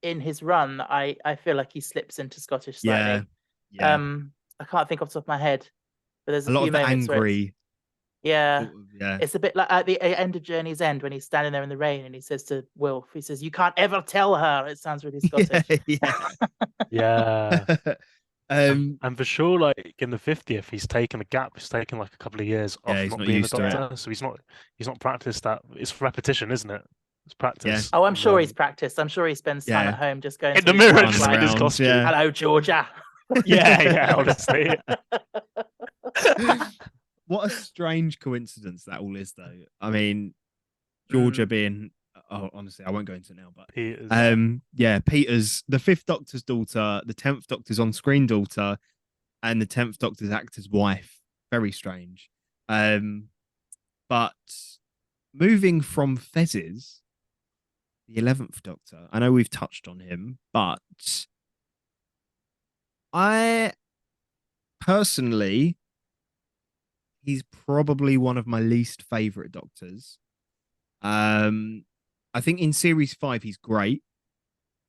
in his run that I feel like he slips into Scottish yeah, slightly. yeah, I can't think off the top of my head, but there's a a lot few of the moments where it's, angry yeah, sort of, yeah, it's a bit like at the end of Journey's End when he's standing there in the rain and he says to Wilf, he says, "You can't ever tell her." It sounds really yeah, Scottish. yeah. Yeah. um, And for sure, like in the 50th, he's taken a gap. He's taken like a couple of years yeah, off he's not not being the used to it. doctor, so he's not practiced that. It's repetition, isn't it? It's Yeah, practice. Oh, I'm And sure he's practiced. I'm sure he spends time yeah, at home just going in to the his mirror, wife running just in like, his around. costume. Yeah, "Hello, Georgia." Yeah, yeah, honestly. what a strange coincidence that all is, though. I mean, Georgia Mm. being, oh, honestly, I won't go into it now, but He is. yeah, Peter's the fifth Doctor's daughter, the 10th Doctor's on-screen daughter, and the 10th Doctor's actor's wife. Very strange. But moving from Fez's, the 11th Doctor, I know we've touched on him, but I personally, he's probably one of my least favorite Doctors. I think in series 5 he's great,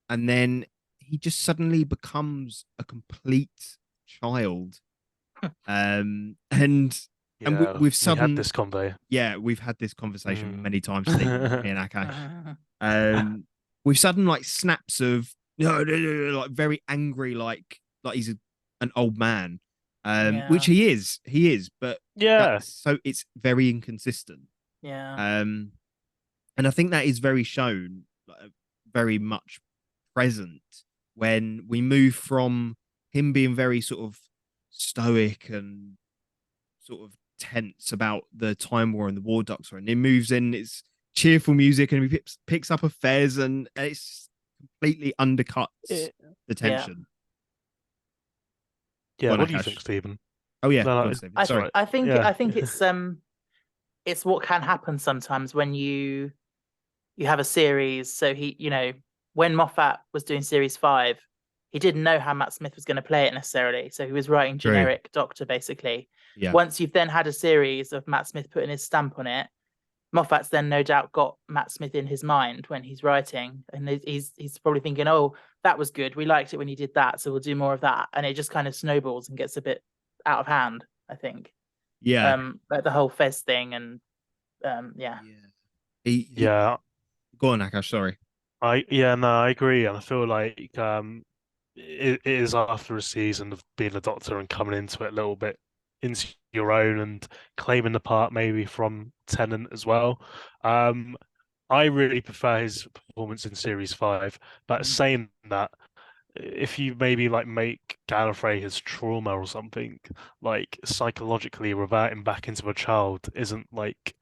and then he just suddenly becomes a complete child. And Yeah, we've we had sudden this convo. yeah, we've had this conversation Mm. many times, Stephen, me and Akash. We've sudden like snaps of no, like very angry, like he's an old man, which Yeah. he is, but Yeah, that's so it's very inconsistent. Yeah. And I think that is very shown, like, very much present when we move from him being very sort of stoic and sort of tense about the Time War and the War Doctor, and it moves in, it's cheerful music, and he picks up a fez, and it's completely undercuts It- the Yeah. tension. Go yeah. on, What do you think, Akash. Stephen? Oh yeah, No, go no, on, Stephen. I it's all Sorry. right. I think Yeah, I think it's what can happen sometimes when you have a series. So when Moffat was doing series 5, he didn't know how Matt Smith was going to play it necessarily. So he was writing True. generic Doctor basically. Yeah. Once you've then had a series of Matt Smith putting his stamp on it, Moffat's then no doubt got Matt Smith in his mind when he's writing, and he's probably thinking, "Oh, that was good. We liked it when he did that, so we'll do more of that." And it just kind of snowballs and gets a bit out of hand, I think. Yeah. Like the whole Fez thing, and yeah. yeah. Go on, Akash. Sorry. No, I agree, and I feel like it is after a season of being a doctor and coming into it a little bit into your own and claiming the part maybe from Tennant as well. I really prefer his performance in series 5, but saying that, if you maybe like make Gallifrey his trauma or something, like psychologically reverting back into a child isn't like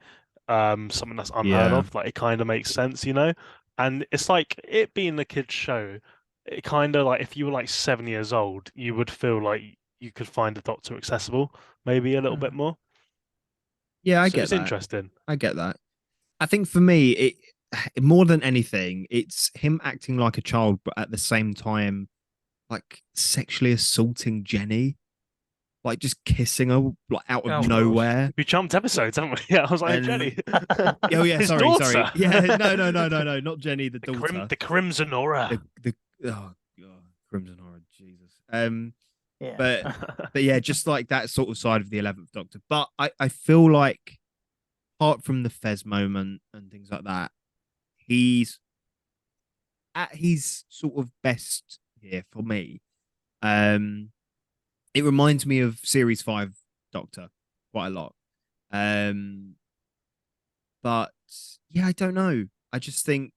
something that's unheard Yeah. of. Like it kind of makes sense, you know? And it's like it being a kid's show, it kind of like if you were like 7 years old, you would feel like you could find the Doctor accessible, maybe a little bit more. Yeah, I So get it's that. interesting. I get that. I think for me, it more than anything, it's him acting like a child, but at the same time, like sexually assaulting Jenny. like just kissing her like out Oh, of gosh. nowhere. We jumped episodes, haven't we? Yeah, I was like, And- Jenny. Oh yeah, His sorry, daughter. yeah, no, not Jenny, the daughter. The Crimson Aura. The oh god, Crimson Horror, Jesus. Yeah. But yeah, just like that sort of side of the 11th Doctor. But I feel like apart from the Fez moment and things like that, he's at his sort of best here for me. It reminds me of Series 5 Doctor quite a lot. But yeah, I don't know. I just think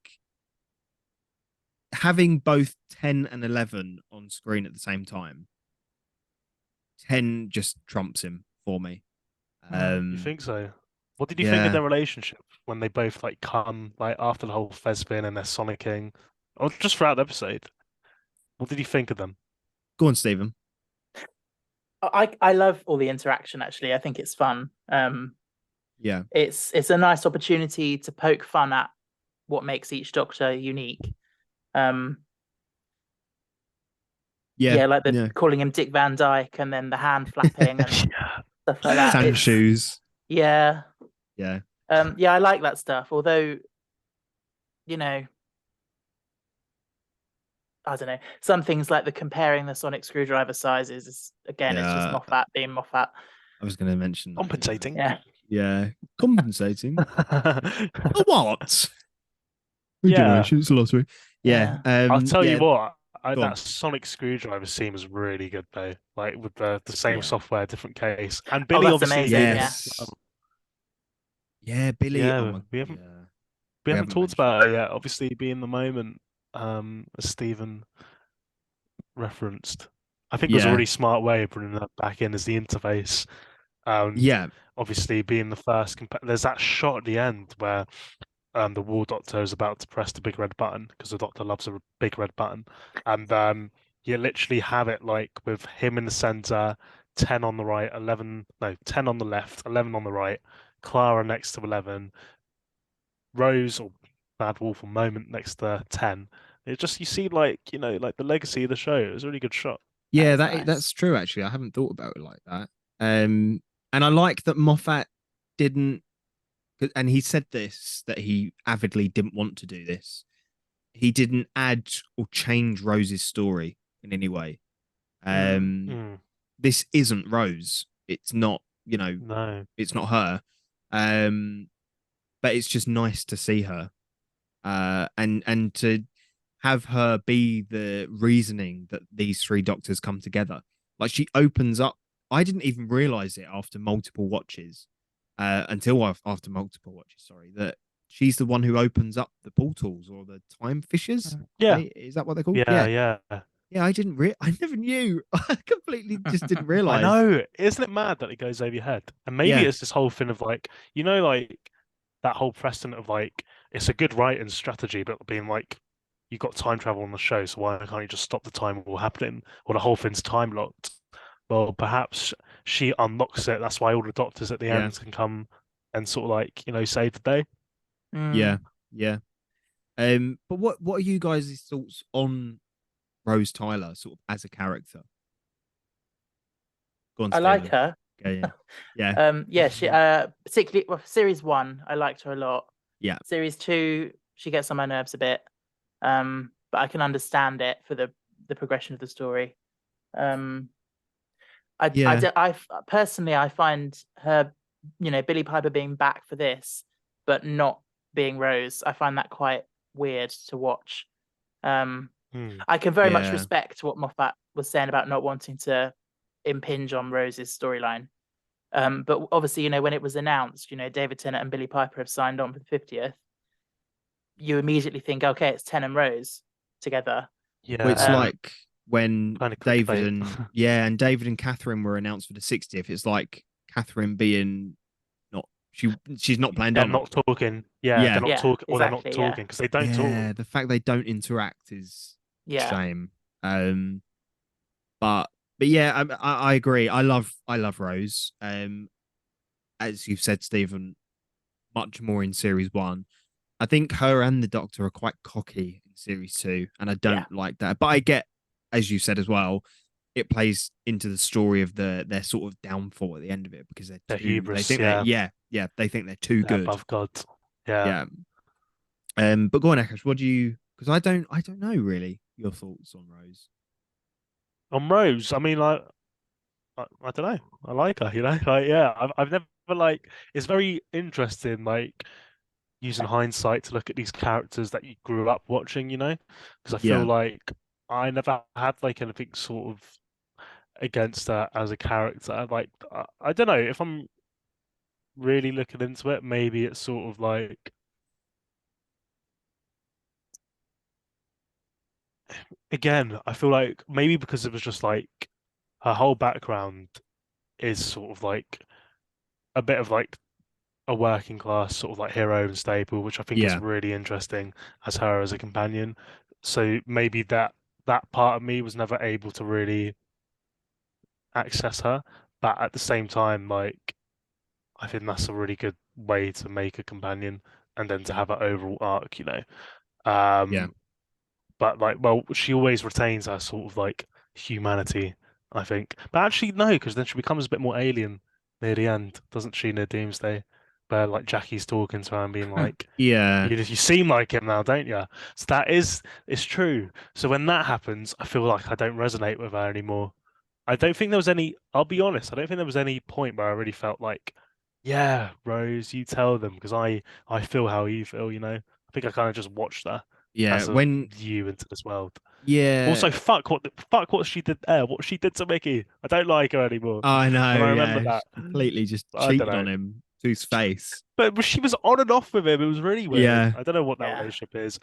having both 10 and 11 on screen at the same time, 10 just trumps him for me. You think so? What did you think Yeah. of their relationship when they both like come like after the whole Fez spin and they're sonicking, or just throughout the episode? What did you think of them? Go on, Stephen. I love all the interaction. Actually, I think it's fun. Yeah. It's a nice opportunity to poke fun at what makes each Doctor unique. Yeah. Like calling him Dick Van Dyke and then the hand flapping and Yeah. stuff like that. Sand It's- shoes. Yeah. Yeah. Yeah, I like that stuff. Although, you know, I don't know, some things like the comparing the sonic screwdriver sizes is again, it's just Yeah. Moffat being Moffat. I was going to mention that. Compensating. Yeah. Yeah. Compensating. For what? Yeah. Regeneration, it's a lottery. Yeah. I'll tell yeah, you what, go on. that sonic screwdriver scene was really good though. Like with the same Yeah. software, different case, and Oh, Billy that's obviously. amazing, yeah. Yes. Yeah, Billy. Yeah, oh my, we haven't- yeah. We haven't talked mentioned about it yet. Obviously, being the moment, as Stephen referenced, I think it was a Yeah. really smart way of bringing that back in as the interface. Yeah. Obviously, being the first, there's that shot at the end where the War Doctor is about to press the big red button because the Doctor loves a big red button, and you literally have it like with him in the center, 10 on the right, 10 on the left, 11 on the right, Clara next to 11, Rose or Bad Wolf or Moment next to 10. It just, you see like, like the legacy of the show. It was a really good shot. Yeah, That's nice. that's true. Actually, I haven't thought about it like that. And I like that Moffat didn't, and he said this that he avidly didn't want to do this. He didn't add or change Rose's story in any way. This isn't Rose. It's not. No. It's not her. But it's just nice to see her, and to have her be the reasoning that these three Doctors come together. Like she opens up. I didn't even realize it after multiple watches, after multiple watches. Sorry, that she's the one who opens up the portals or the time fissures. Yeah. Is that what they're called? Yeah. Yeah, I never knew. I completely just didn't realize. I know. Isn't it mad that it goes over your head? And maybe it's this whole thing of like, like that whole precedent of like, it's a good writing strategy, but being like, you got time travel on the show, so why can't you just stop the time all happening? Or the whole thing's time locked. Well, perhaps she unlocks it. That's why all the Doctors at the end can come and sort of like, save the day. Yeah. But what are you guys' thoughts on Rose Tyler, sort of as a character? Go on, I like her. Okay, yeah. Yeah, she particularly series 1, I liked her a lot. Yeah. Series 2, she gets on my nerves a bit. But I can understand it for the progression of the story. I personally, I find her, Billie Piper being back for this, but not being Rose. I find that quite weird to watch. I can very much respect what Moffat was saying about not wanting to impinge on Rose's storyline. But obviously, when it was announced, David Tennant and Billie Piper have signed on for the 50th. You immediately think, okay, it's Ten and Rose together. Yeah, well, it's like when kind of David and Catherine were announced for the 60th. It's like Catherine being she's not playing they're dumb. not talking. They're not talking, or they're not exactly, talking because they don't talk. Yeah, the fact they don't interact is a shame. But yeah, I agree. I love Rose. As you've said, Stephen, much more in series 1. I think her and the Doctor are quite cocky in series 2, and I don't like that. But I get, as you said as well, it plays into the story of their sort of downfall at the end of it because they're The too. They hubris, think they think they're too they're good. above God. Yeah. Yeah. But go on, Akash. What do you? Because I don't know really your thoughts on Rose. On Rose, I mean, like, I don't know. I like her, like, yeah. I've never like. It's very interesting, like using hindsight to look at these characters that you grew up watching, because I feel Yeah. like I never had like anything sort of against her as a character. Like, I don't know if I'm really looking into it. Maybe it's sort of like again, I feel like maybe because it was just like her whole background is sort of like a bit of like a working class sort of like hero and staple, which I think is Yeah. really interesting as her as a companion. So maybe that part of me was never able to really access her, but at the same time, like I think that's a really good way to make a companion and then to have an overall arc. Yeah. Um, but like, well, she always retains her sort of like humanity, I think. But actually, no, because then she becomes a bit more alien near the end, doesn't she, near Doomsday? Where like Jackie's talking to her and being like, Yeah. you seem like him now, don't you? So it's true. So when that happens, I feel like I don't resonate with her anymore. I don't think there was any, I'll be honest, I don't think there was any point where I really felt like, yeah, Rose, you tell them because I feel how you feel. I think I kind of just watched her Yeah. as a When view into this world. yeah. Also, fuck what she did there, what she did to Mickey. I don't like her anymore. I know. When I remember Yeah. that, She completely just I don't cheated on know. him to his face. But she was on and off with him. It was really weird. Yeah. I don't know what that Yeah. relationship is.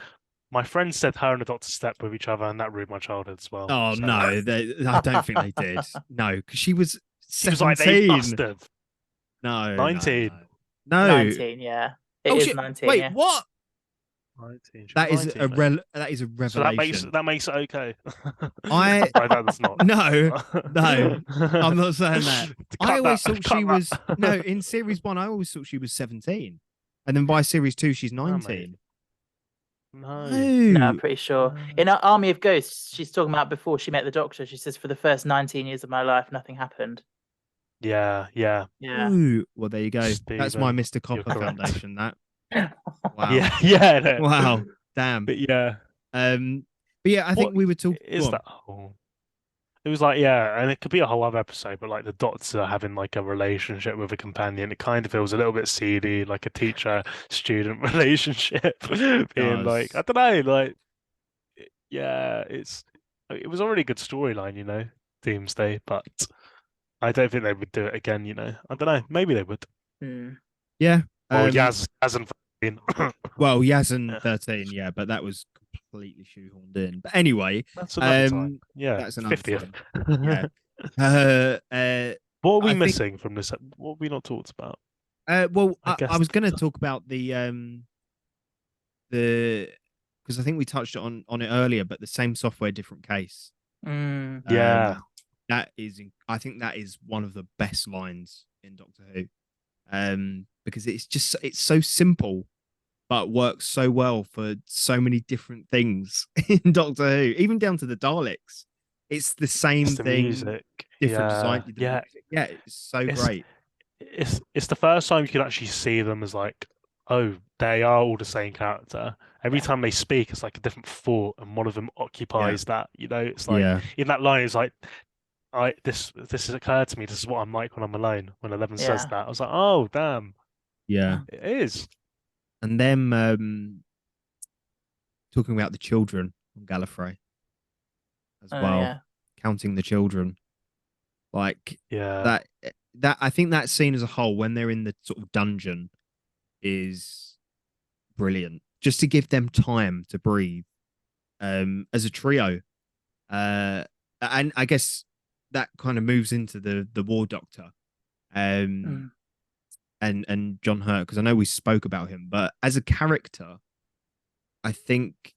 My friend said her and the doctor slept with each other, and that ruined my childhood as well. Oh So no, I don't think they did. No, because she was she was like, they 17. must have. No, 19. no. 19, yeah. It Oh is shit! 19, Wait, yeah. what? 19. She was That is 19, mate. that is a So that makes revelation. it okay. I I know that's not. no, no. I'm not saying that. I Cut that. always thought she Cut was no that. in series one. I always thought she was 17, and then by series two, she's No, mate. 19. No. No, I'm No. pretty sure. No. In Army of Ghosts, she's talking about before she met the Doctor. She says, for the first 19 years of my life, nothing happened. Yeah, yeah. Yeah. Ooh. Well, there you go. That's my Stephen, Mr. you're Copper correct. Foundation. That. Wow. Yeah, yeah. No. Wow. Damn. But yeah. But yeah, I think What we were talking. is that whole? It was like, yeah, and it could be a whole other episode, but like the Doctor having like a relationship with a companion, it kind of feels a little bit seedy, like a teacher-student relationship, being like, Does. I don't know, like, yeah, it was a really good storyline, Doomsday, but I don't think they would do it again. I don't know, maybe they would. Hmm. Yeah. Or Yaz and Well, Yazan Yeah. 13, yeah, but that was completely shoehorned in. But anyway, That's another time. Yeah, that's another 50th. time. Yeah. What are we I think, missing from this? What have we not talked about? well, I guess I was going to talk about the because I think we touched on it earlier, but the same software, different case. Mm. Yeah. That is, I think that is one of the best lines in Doctor Who. Because it's so simple, but works so well for so many different things in Doctor Who, even down to the Daleks. It's the same It's the thing, music. different Yeah. design. The Yeah. music. Yeah, it's so It's great. it's the first time you can actually see them as like, oh, they are all the same character. Every Yeah. time they speak, it's like a different thought, and one of them occupies that. It's like Yeah, in that line, it's like, this has occurred to me. This is what I'm like when I'm alone. When Eleven says Yeah. that, I was like, oh, damn, yeah. it is. And them talking about the children on Gallifrey as Oh, well, yeah. counting the children, like Yeah. that I think that scene as a whole, when they're in the sort of dungeon, is brilliant. Just to give them time to breathe, as a trio, and I guess that kind of moves into the War Doctor, Mm. and John Hurt, because I know we spoke about him, but as a character, I think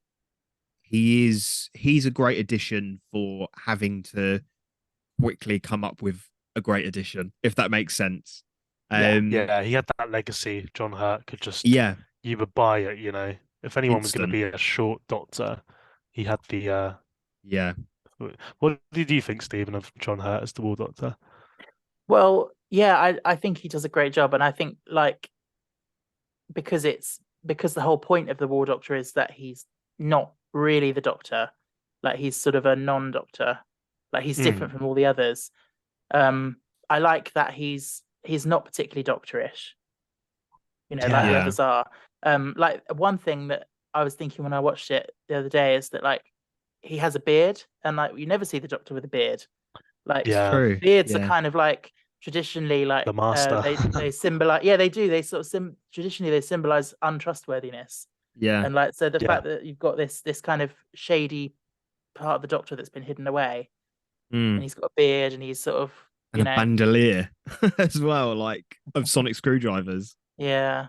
he's a great addition for having to quickly come up with a great addition, if that makes sense. Yeah. Yeah, he had that legacy. John Hurt could just, Yeah, you would buy it. If anyone was going to instant. be a short Doctor, he had the Yeah, What did you think, Stephen, of John Hurt as the War Doctor? Well, yeah, I think he does a great job, and I think like because the whole point of the War Doctor is that he's not really the Doctor, like he's sort of a non-Doctor, like he's different from all the others. I like that he's not particularly doctorish, like the Yeah. others are. Like one thing that I was thinking when I watched it the other day is that like he has a beard, and like you never see the Doctor with a beard. Like Yeah. True. beards Yeah. are kind of like traditionally like The master. they symbolize, they do, they sort of traditionally they symbolize untrustworthiness. Yeah. And like so the Yeah. fact that you've got this kind of shady part of the Doctor that's been hidden away, and he's got a beard, and he's sort of and a bandolier as well, like of sonic screwdrivers. Yeah.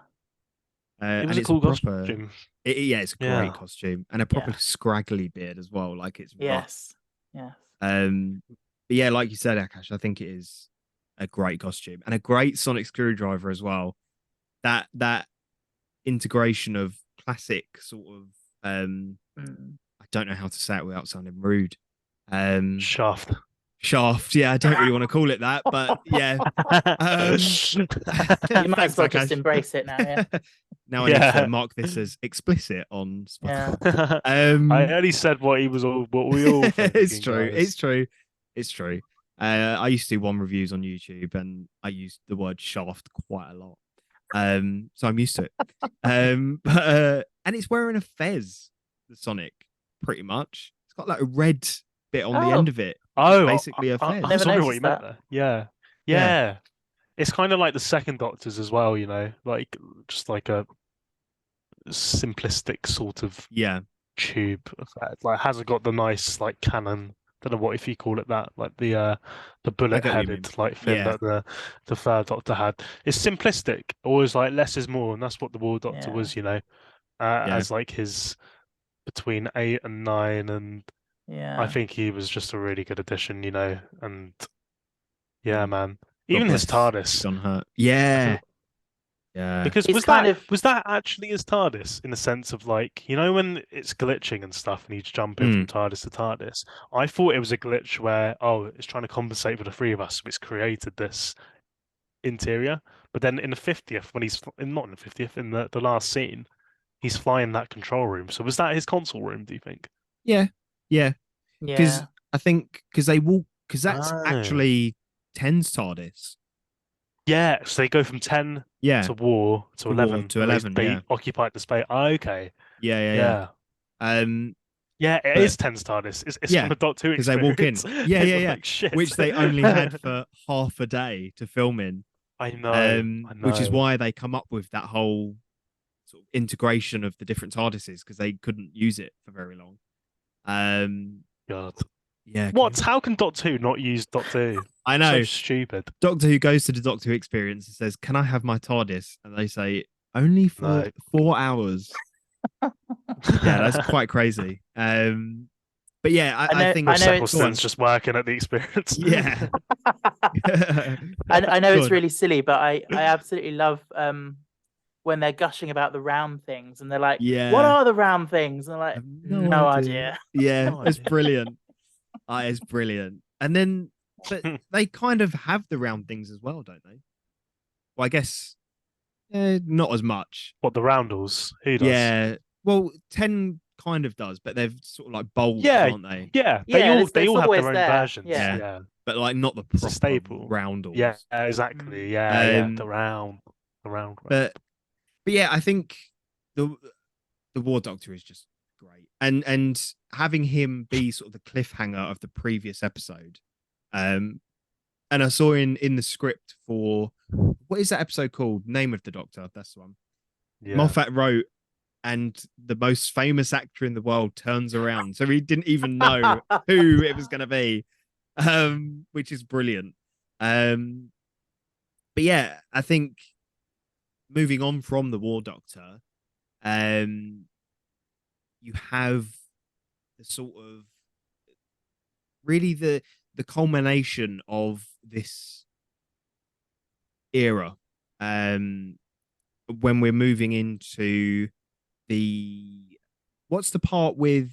It was and a it's cool proper costume. it's a great costume, and a proper Yeah. scraggly beard as well, like it's rough. Yes. But yeah, like you said, Aakash, I think it is a great costume and a great sonic screwdriver as well. That integration of classic sort of I don't know how to say it without sounding rude. Shaft. Yeah, I don't really want to call it that, but yeah. You might as well just embrace it now. Yeah. Now I need to mark this as explicit on Spotify. Yeah. I only said what we all thinking, it's true. guys. It's true. I used to do one reviews on YouTube, and I used the word shaft quite a lot. So I'm used to it. And it's wearing a fez, the Sonic, pretty much. It's got like a red bit on the end of it. Basically a fez. I was wondering what you meant there. Yeah. It's kind of like the second Doctor's as well, like just like a simplistic sort of tube effect. Like hasn't got the nice like cannon. Don't know what if you call it that, like the bullet-headed like thing that the third Doctor had. It's simplistic, always like less is more, and that's what the War Doctor was, as like his between 8 and 9, and I think he was just a really good addition, and man. Even his TARDIS. John Hurt. Yeah. Because was that actually his TARDIS in the sense of like, when it's glitching and stuff and he's jumping from TARDIS to TARDIS? I thought it was a glitch where, it's trying to compensate for the three of us, so it's created this interior. But then in the 50th, when he's not in the 50th, in the last scene, he's flying that control room. So was that his console room, do you think? Yeah. Because I think because that's actually 10's TARDIS. Yeah, so they go from 10 to War to 11 to 11. They occupied the space. Oh, okay. Yeah. It is 10's TARDIS. It's from a Doctor Who because they walk in. Yeah. Like, shit. Which they only had for half a day to film in. I know. Which is why they come up with that whole sort of integration of the different TARDISes, because they couldn't use it for very long. God. Yeah. What? How can Doctor Who not use Doctor Who? I know. So stupid. Doctor Who goes to the Doctor Who experience and says, "Can I have my TARDIS?" And they say, "Only for 4 hours." Yeah, that's quite crazy. But yeah, I think Eccleston's just working at the experience. Yeah. I know it's really silly, but I absolutely love when they're gushing about the round things, and they're like, "What are the round things?" And they're like, "No idea." Yeah, it's brilliant. It's brilliant. And then, but they kind of have the round things as well, don't they? Well, I guess not as much. What, the roundels? Who does? Yeah. Well, 10 kind of does, but they're sort of like bold, aren't they? Yeah. They all have their own versions. Yeah. But like not the proper staple roundels. Yeah, exactly. Yeah. The round. But yeah, I think the War Doctor is just great, and having him be sort of the cliffhanger of the previous episode, and I saw in the script for what is that episode called? Name of the Doctor. That's the one. Yeah. Moffat wrote, and the most famous actor in the world turns around, so he didn't even know who it was going to be, which is brilliant. But yeah, I think moving on from the War Doctor, you have the sort of really the culmination of this era, when we're moving into what's the part with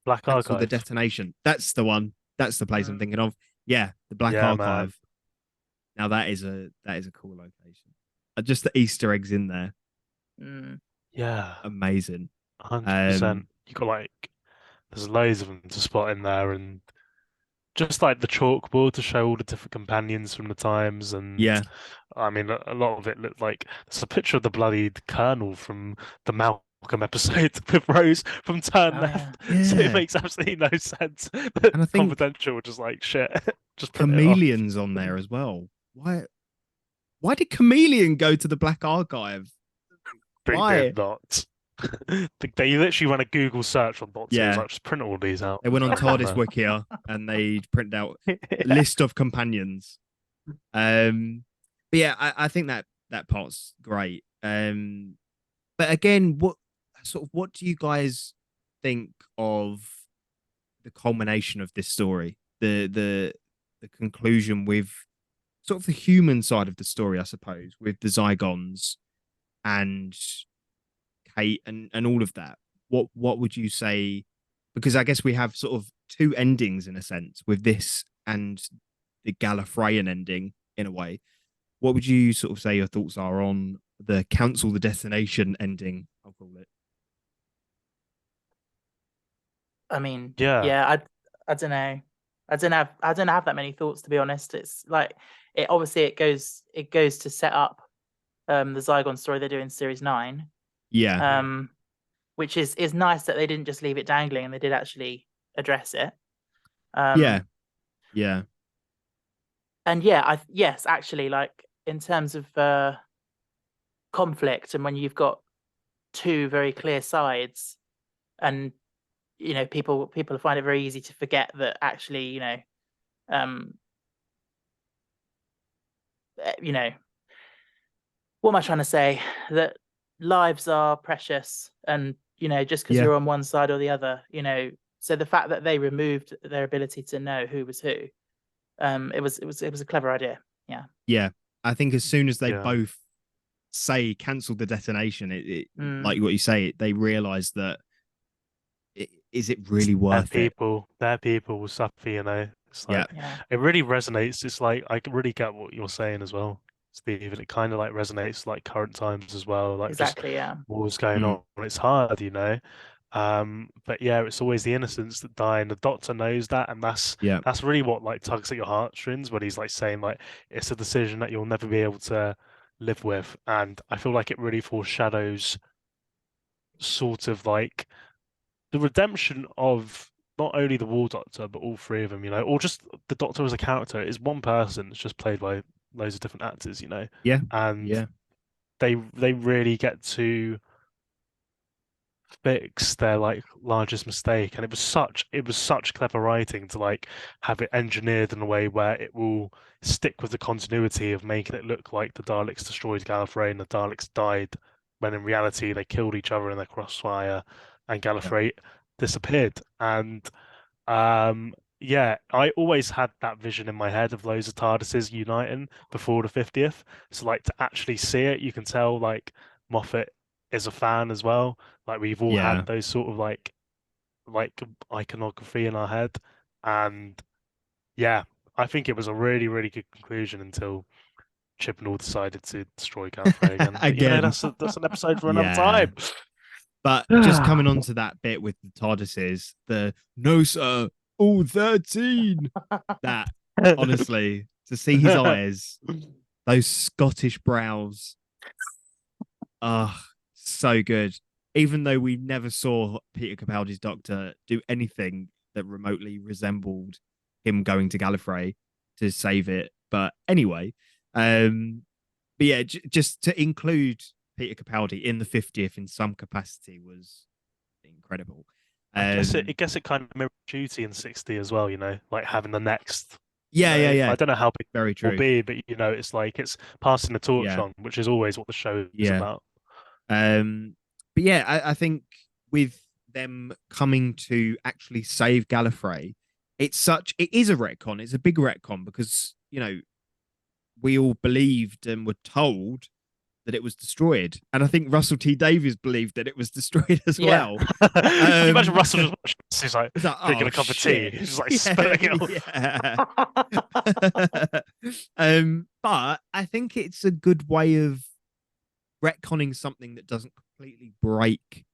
Black Cancel the Archive. detonation. That's the one. That's the place I'm thinking of. Yeah, the Black Yeah, man. Archive. Now that is a cool location. Just the Easter eggs in there, Yeah, amazing. 100%. You got like, there's loads of them to spot in there, and just like the chalkboard to show all the different companions from the times. And Yeah, I mean, a lot of it looked like there's a picture of the bloody Colonel from the Malcolm episode with Rose from Turn Oh, Left. yeah. So it yeah. makes absolutely no sense. And I think Confidential, just like shit, just print it off. Chameleon's on there as well. Why did Chameleon go to the Black Archive? They Why? did not. They literally ran a Google search on Doctor. It was Yeah, like, just print all these out. they went on Put them TARDIS there. Wikia and they printed out Yeah. list of companions. But yeah, I think that part's great. But again, what do you guys think of the culmination of this story? The conclusion with sort of the human side of the story, I suppose, with the Zygons and Kate and all of that. What would you say? Because I guess we have sort of two endings in a sense with this and the Gallifreyan ending in a way. What would you sort of say your thoughts are on the cancel the destination ending? I'll call it. I mean, Yeah. yeah, I don't know. I don't have that many thoughts, to be honest. It's like it obviously it goes to set up the Zygon story they do in series 9. Yeah, Which is nice that they didn't just leave it dangling and they did actually address it. yeah, yeah, And yeah, yes, actually, like in terms of conflict and when you've got two very clear sides, and people find it very easy to forget that actually, um, what am I trying to say? That lives are precious, and just because yeah, you're on one side or the other, so the fact that they removed their ability to know who was who, it was a clever idea. Yeah. yeah. I think as soon as they Yeah. both say cancel the detonation, it Mm. like what you say, they realize that is it really worth it? Their people will suffer, It's Yeah, like Yeah. it really resonates. It's like I can really get what you're saying as well, Steve, and it kind of like resonates like current times as well, like just Exactly. Yeah. wars going mm, on. It's hard. But yeah, it's always the innocents that die, and the Doctor knows that, and yeah, that's really what like tugs at your heartstrings when he's like saying like it's a decision that you'll never be able to live with, and I feel like it really foreshadows sort of like the redemption of not only the War Doctor but all three of them, or just the Doctor as a character is one person. It's just played by loads of different actors, yeah, and yeah, they really get to fix their like largest mistake, and it was such clever writing to like have it engineered in a way where it will stick with the continuity of making it look like the Daleks destroyed Gallifrey and the Daleks died, when in reality they killed each other in their crossfire and yeah. Gallifrey disappeared. And yeah, I always had that vision in my head of loads of TARDISes uniting before the 50th. So like to actually see it, you can tell like Moffat is a fan as well. Like we've all had Yeah. those sort of like iconography in our head. And yeah, I think it was a really, really good conclusion until Chibnall decided to destroy Gallifrey again. But Again, that's an episode for another yeah. time. But just coming on to that bit with the TARDISes, the no sir, all 13. That honestly, to see his eyes, those Scottish brows, ah, so good. Even though we never saw Peter Capaldi's Doctor do anything that remotely resembled him going to Gallifrey to save it. But anyway, but yeah, just to include Peter Capaldi in the 50th in some capacity was incredible. I guess it kind of mirrored duty in 60 as well, like having the next, Yeah, yeah, yeah. I don't know how big Very it will true. be, but it's like it's passing the torch Yeah, on, which is always what the show is yeah. about. But yeah, I think with them coming to actually save Gallifrey, it is a retcon. It's a big retcon because we all believed and were told that it was destroyed, and I think Russell T Davies believed that it was destroyed as Yeah. well. Can you imagine Russell just watching this? He's like It's like, drinking oh, a cup of shit. tea. He's just like spilling it off. Yeah. But I think it's a good way of retconning something that doesn't completely break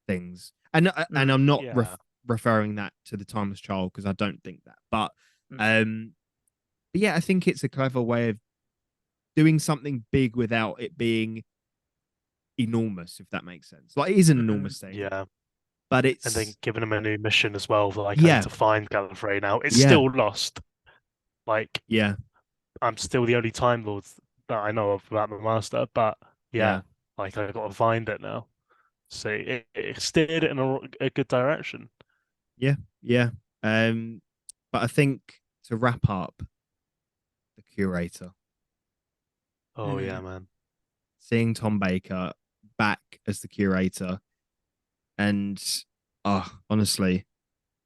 things. And I'm not Yeah. referring that to the Timeless Child, because I don't think that. But Mm. but yeah, I think it's a clever way of doing something big without it being enormous, if that makes sense. Like, it is an enormous thing, Yeah. but And then it's giving him a new mission as well, like I yeah, need to find Gallifrey now. It's yeah, still lost. Like yeah, I'm still the only Time Lord that I know of without the Master, but yeah, yeah, like I got to find it now. So it steered it in a good direction. yeah, yeah. But I think, to wrap up, the Curator, Oh yeah, Mm. man. seeing Tom Baker back as the Curator, and honestly,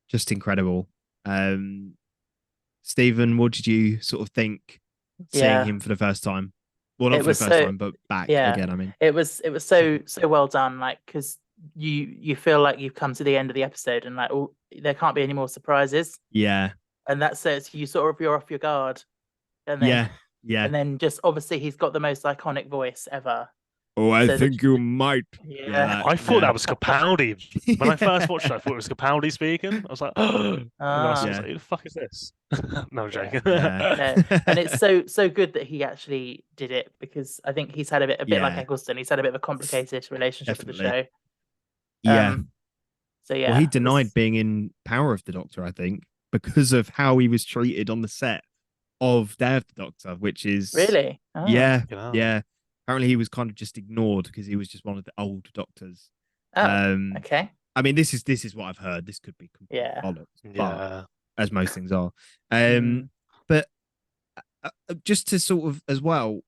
just incredible. Stephen, what did you sort of think seeing Yeah. him for the first time? Well, not It for the was first so time, but back yeah. again, I mean. It was so well done, like, because you feel like you've come to the end of the episode and like, oh, there can't be any more surprises. Yeah, And that says you sort of, you're off your guard. And then yeah, yeah. and then just obviously he's got the most iconic voice ever. Oh, I So think you might. yeah. I thought that was Yeah. Capaldi. When I first watched it, I thought it was Capaldi speaking. I was like, oh, and then I was Ah, like, Yeah. who the fuck is this? No, I'm Yeah. joking. Yeah. no. And it's so good that he actually did it, because I think he's had a bit like Yeah, Eccleston, he's had a bit of a complicated relationship with the definitely. show. Yeah. So Well, he yeah, denied being in Power of the Doctor, I think, because of how he was treated on the set of Day of the Doctor, which is, really. Oh. yeah, You know. yeah. Apparently, he was kind of just ignored because he was just one of the old doctors. Oh, Um, okay. I mean, this is what I've heard. This could be complete Yeah. bollocks, but Yeah. as most things are. Mm. But just to sort of, as well,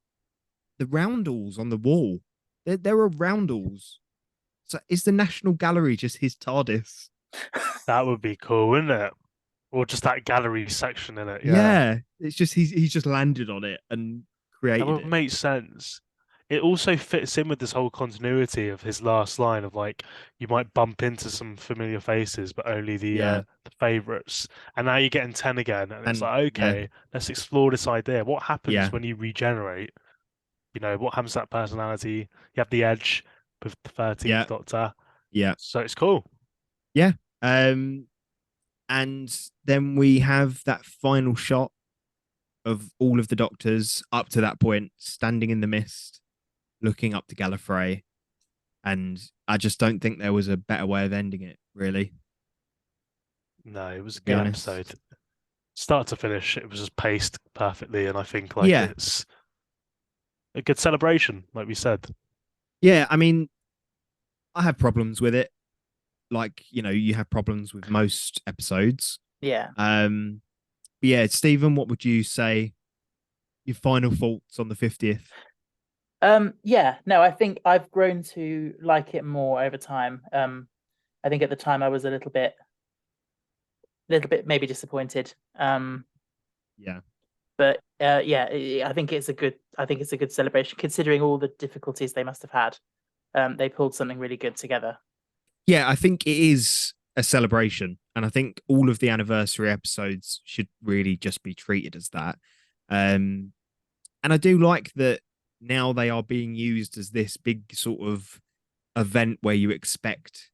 the roundels on the wall. There are roundels. So is the National Gallery just his TARDIS? That would be cool, wouldn't it? Or just that gallery section in it. Yeah. Yeah, it's just he's just landed on it and That created would it. make sense. It also fits in with this whole continuity of his last line of like, you might bump into some familiar faces, but only Yeah, the favorites. And now you're getting 10 again, and it's and like, yeah, okay, let's explore this idea. What happens yeah, when you regenerate? You know, what happens to that personality? You have the edge with the 13th yeah, Doctor. yeah, So it's cool. yeah. And then we have that final shot of all of the Doctors up to that point standing in the mist, looking up to Gallifrey, and I just don't think there was a better way of ending it, really. No, it was a Be good honest. episode. Start to finish, it was just paced perfectly, and I think like Yeah, it's a good celebration, like we said. yeah. I mean, I have problems with it. Like, you have problems with most episodes. Yeah. But yeah, Stephen, what would you say your final thoughts on the 50th? Yeah, no, I think I've grown to like it more over time. I think at the time I was a little bit maybe disappointed. Yeah. But yeah, I think it's a good celebration considering all the difficulties they must have had. They pulled something really good together. Yeah, I think it is a celebration. And I think all of the anniversary episodes should really just be treated as that. And I do like that now they are being used as this big sort of event where you expect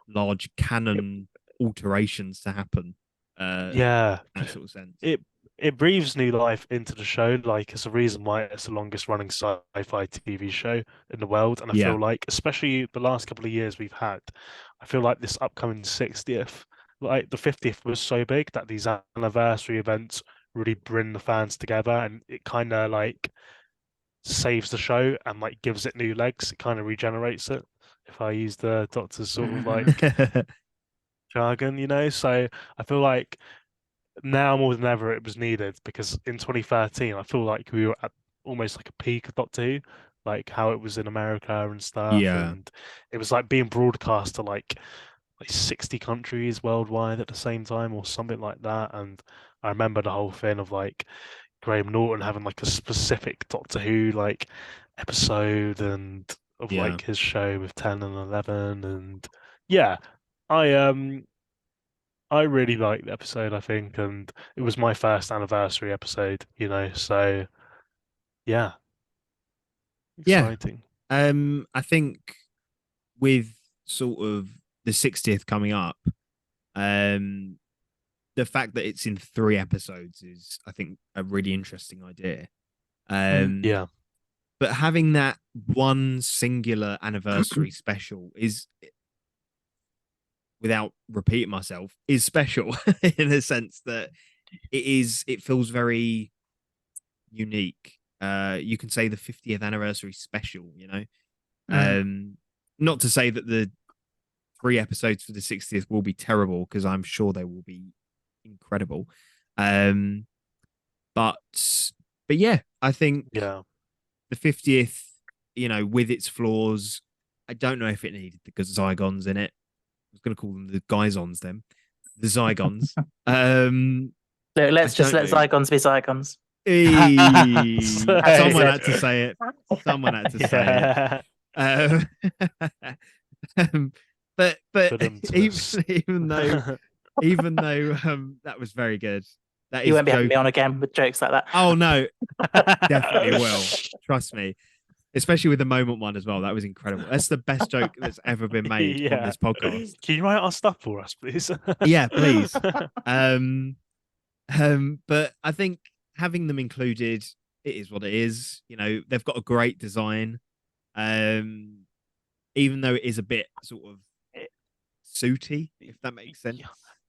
large canon alterations to happen. Yeah, In that sort of sense. it breathes new life into the show. Like it's a reason why it's the longest running sci-fi TV show in the world. And I Yeah. feel like, especially the last couple of years we've had, I feel like this upcoming 60th, like the 50th was so big that these anniversary events really bring the fans together, and it kind of like saves the show and like gives it new legs. It kind of regenerates it. If I use the Doctor's sort of like jargon, you know. So I feel like now more than ever it was needed, because in 2013 I feel like we were at almost like a peak of Doctor Who, like how it was in America and stuff, Yeah. and it was like being broadcast to like 60 countries worldwide at the same time or something like that. And I remember the whole thing of like Graham Norton having like a specific Doctor Who like episode and of Yeah. like his show with 10 and 11, and yeah, I really liked the episode, I think, and it was my first anniversary episode, so yeah, Yeah. exciting. I think with sort of the 60th coming up, um, the fact that it's in 3 episodes is, I think, a really interesting idea. Yeah. But having that one singular anniversary special is, without repeating myself, is special in a sense that it feels very unique. You can say the 50th anniversary special, not to say that the 3 episodes for the 60th will be terrible, because I'm sure they will be incredible. But yeah, I think Yeah. the 50th, with its flaws, I don't know if it needed the Zygons in it. I was going to call them the Gizons then. The Zygons. Look, let's just let Zygons be Zygons. Someone had to say it. Someone had to say it. But even though that was very good, that You is won't be having me on again with jokes like that. Oh no, definitely will. Trust me. Especially with the moment one as well. That was incredible. That's the best joke that's ever been made on this podcast. Can you write our stuff for us, please? Yeah, please. But I think having them included, it is what it is. They've got a great design. Even though it is a bit sort of suity, if that makes sense.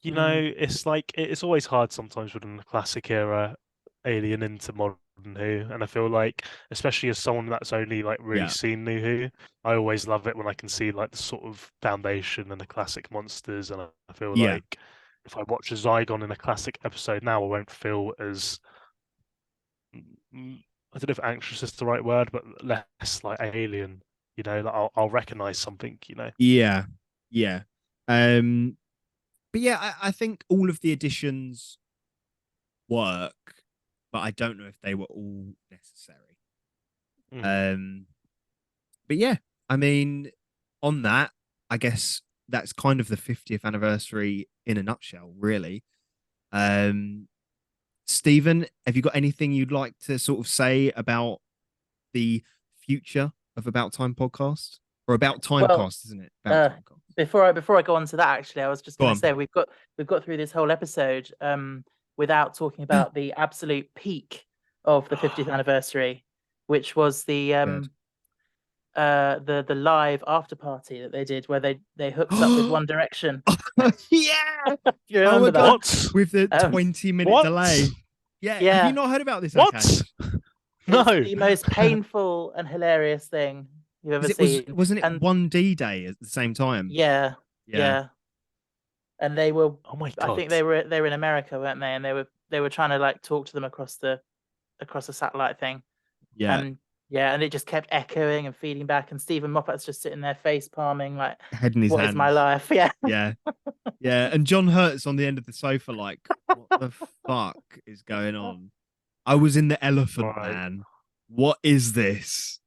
It's like it's always hard sometimes within the classic era Alien into modern Who, and I feel like, especially as someone that's only like really seen New Who, I always love it when I can see like the sort of foundation and the classic monsters, and I feel like if I watch a Zygon in a classic episode now, I won't feel as, I don't know if anxious is the right word, but less like alien. Like I'll recognize something. Yeah. But yeah, I think all of the additions work, but I don't know if they were all necessary. But yeah, I mean, on that, I guess that's kind of the 50th anniversary in a nutshell, really. Stephen, have you got anything you'd like to sort of say about the future of About Time podcast? Or About Timecast, isn't it? About Timecast. Before I go on to that, actually, I was just going to say we've got through this whole episode without talking about the absolute peak of the 50th anniversary, which was the live after party that they did, where they hooked up with One Direction. Yeah, you remember that? What? With the 20-minute delay. Yeah. Have you not heard about this? What? Aakash? No. It's the most painful and hilarious thing you've ever seen. Wasn't it 1D day at the same time? Yeah. And they were. Oh my God. I think they were in America, weren't they? And they were trying to like talk to them across the satellite thing. Yeah. And it just kept echoing and feeding back. And Stephen Moffat's just sitting there face palming, like, head in his what hands. is my life? Yeah. Yeah. And John Hurt's on the end of the sofa, like, what the fuck is going on? I was in the Elephant Man. What is this?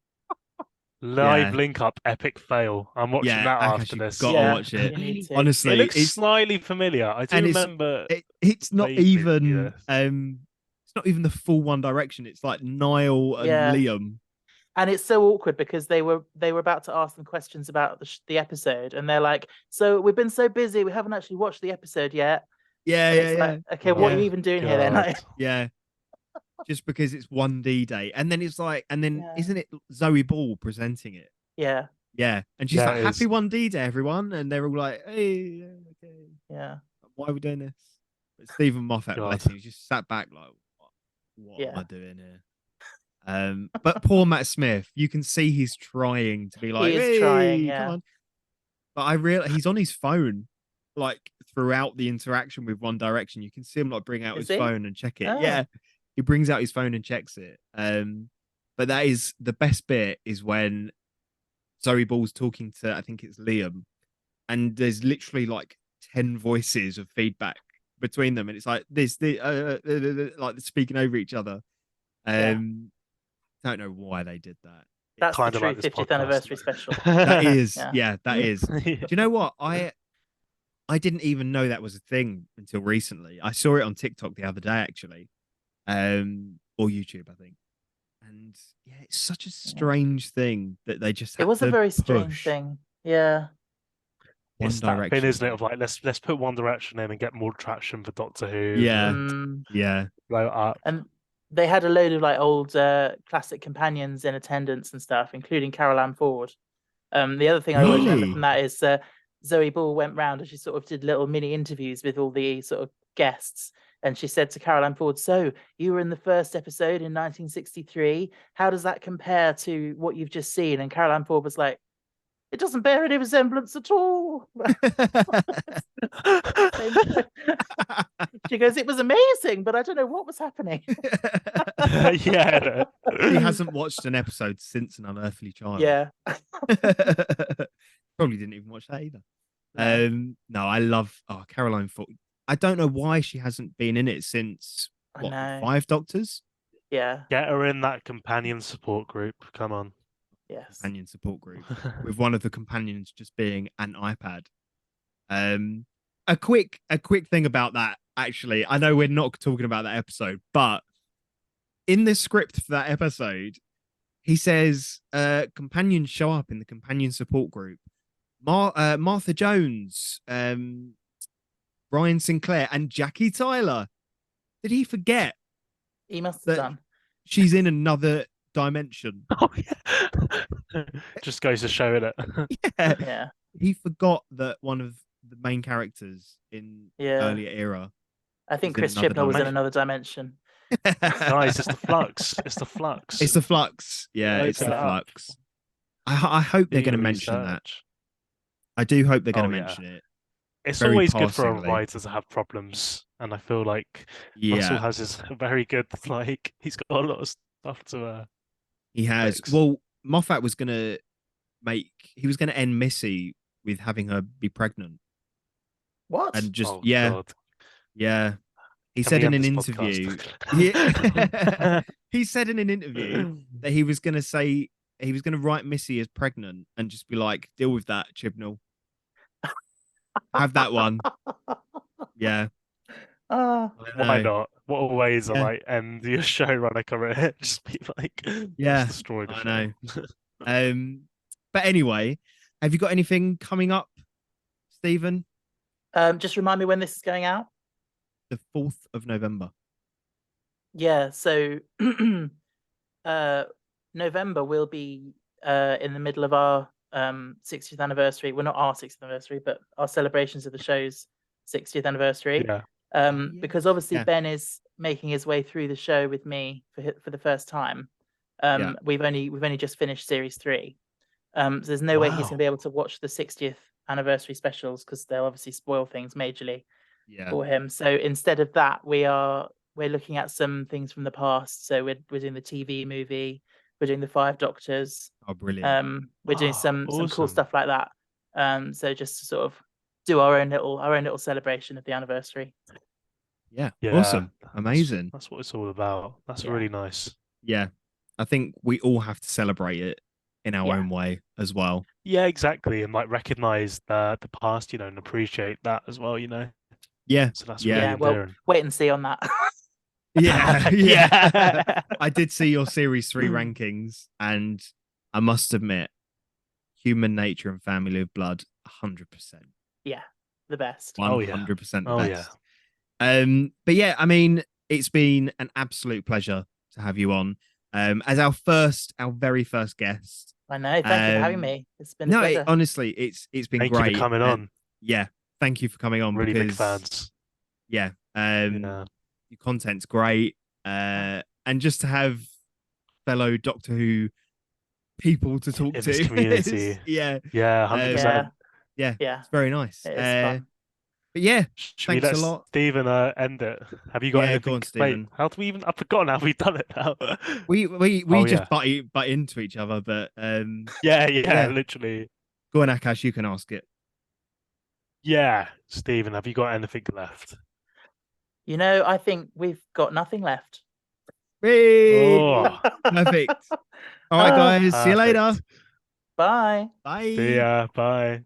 Live link up, epic fail. I'm watching that after this. Gotta watch it. Honestly, it looks slightly familiar. I do remember. It's not even. It's not even the full One Direction. It's like Niall and Liam. And it's so awkward because they were about to ask them questions about the episode, and they're like, "So we've been so busy, we haven't actually watched the episode yet." Yeah. Like, okay, what are you even doing here then? Like, yeah. Just because it's 1D day, and then it's like, isn't it Zoe Ball presenting it? Yeah. And she's like, "Happy 1D day, everyone," and they're all like, "Hey, okay, yeah. Why are we doing this?" But Stephen Moffat, bless him, he just sat back like, "What am I doing here?" But poor Matt Smith, you can see he's trying to be like, he's trying, come on. But I realize he's on his phone, like throughout the interaction with One Direction. You can see him like bring out his phone and check it. Oh. Yeah, he brings out his phone and checks it. But that is the best bit is when Zoe Ball's talking to, I think it's Liam, and there's literally like 10 voices of feedback between them, and it's like this, like speaking over each other. Don't know why they did that. That's the Kind of true like this 50th podcast. anniversary special. That is, Yeah. that is. Do you know what? I didn't even know that was a thing until recently. I saw it on TikTok the other day, actually, or YouTube, I think. And yeah, it's such a strange thing that they just It had was a to very strange push thing. Yeah. One It's that Direction. thing, isn't it? Of like, let's put One Direction in and get more traction for Doctor Who. Yeah, Mm. yeah. Blow it up. And they had a load of like old classic companions in attendance and stuff, including Carol Ann Ford. The other thing I always remember Really? from that is Zoe Ball went round and she sort of did little mini interviews with all the sort of guests. And she said to Carol Ann Ford, "So you were in the first episode in 1963. How does that compare to what you've just seen?" And Carol Ann Ford was like, "It doesn't bear any resemblance at all." She goes, "It was amazing, but I don't know what was happening." Yeah. He hasn't watched an episode since An Unearthly Child. Yeah. Probably didn't even watch that either. No. No, I love Caroline Ford. I don't know why she hasn't been in it since I what, know. 5 Doctors? Yeah. Get her in that companion support group. Come on. Yes. Companion support group with one of the companions just being an iPad. A quick thing about that, actually. I know we're not talking about that episode, but in the script for that episode, he says companions show up in the companion support group. Martha Jones, Brian Sinclair, and Jackie Tyler. Did he forget He must have that done. she's in another dimension? Oh yeah. Just goes to show it. Yeah. Yeah. He forgot that one of the main characters in Yeah. earlier era. I think in Chris another Chibnall was in dimension. another dimension. Guys, it's the flux. It's the flux. It's the flux. Yeah, Open it's the it up. flux. I hope they're Do going to your mention that. research. I do hope they're going Oh, to yeah. mention it. It's very always good for a passingly. writer to have problems, and I feel like Yeah, Russell has his very good. Like he's got a lot of stuff to. he has. fix. Well, Moffat was going to he was going to end Missy with having her be pregnant. What? And just, Oh, yeah, God. yeah. He Can said we in end an this interview, podcast? he said in an interview that he was going to say, he was going to write Missy as pregnant and just be like, deal with that, Chibnall. Have that one. Yeah. Ah. Why I know. not? What a way to Yeah. like end your showrunner career? Just be like, Yeah, just destroy the I show. know. But anyway, have you got anything coming up, Stephen? Just remind me when this is going out. The 4th of November. Yeah, so November will be in the middle of our 60th anniversary. Well, not our 60th anniversary, but our celebrations of the show's 60th anniversary. Yeah. Because obviously Yeah. Ben is making his way through the show with me for the first time. Yeah. We've only just finished series 3. So there's no way he's Wow. going to be able to watch the 60th anniversary specials because they'll obviously spoil things majorly Yeah. for him. So instead of that, we're looking at some things from the past. So we're doing the TV movie, we're doing the 5 Doctors. Oh, brilliant. We're doing Oh, some cool awesome. stuff like that. So just to sort of do our own little celebration of the anniversary. Yeah. Yeah, Awesome. Amazing. That's what it's all about. That's Yeah. really nice. Yeah. I think we all have to celebrate it in our Yeah. own way as well. Yeah, exactly, and like recognize the past, and appreciate that as well. Yeah. So that's Yeah. really Yeah, well, endearing. wait and see on that. Yeah. Yeah. I did see your series 3 rankings, and I must admit, Human Nature and Family of Blood, 100%. Yeah, the best. 100% the Oh, best. But yeah, I mean, it's been an absolute pleasure to have you on. As our very first guest. I know. Thank you for having me. It's been a No, pleasure. honestly, it's been Thank great. you for coming And on. yeah, thank you for coming on. Really big because, fans. Yeah, Yeah. your content's great, and just to have fellow Doctor Who people to talk In to, this community. yeah, Yeah, 100%. yeah, Yeah, it's very nice. it is fun. But yeah, Should we thanks let a lot. Stephen end it? Have you got Yeah, anything? go on, Wait, Stephen. how do we even? I've forgotten how we've done it now. We Oh, just yeah. butt into each other, but Yeah, Yeah. literally. go on, Aakash, you can ask it. Yeah, Stephen, have you got anything left? I think we've got nothing left. Hey! Oh, Perfect. All right, guys. See you later. Perfect. Bye. Bye. See ya. Bye.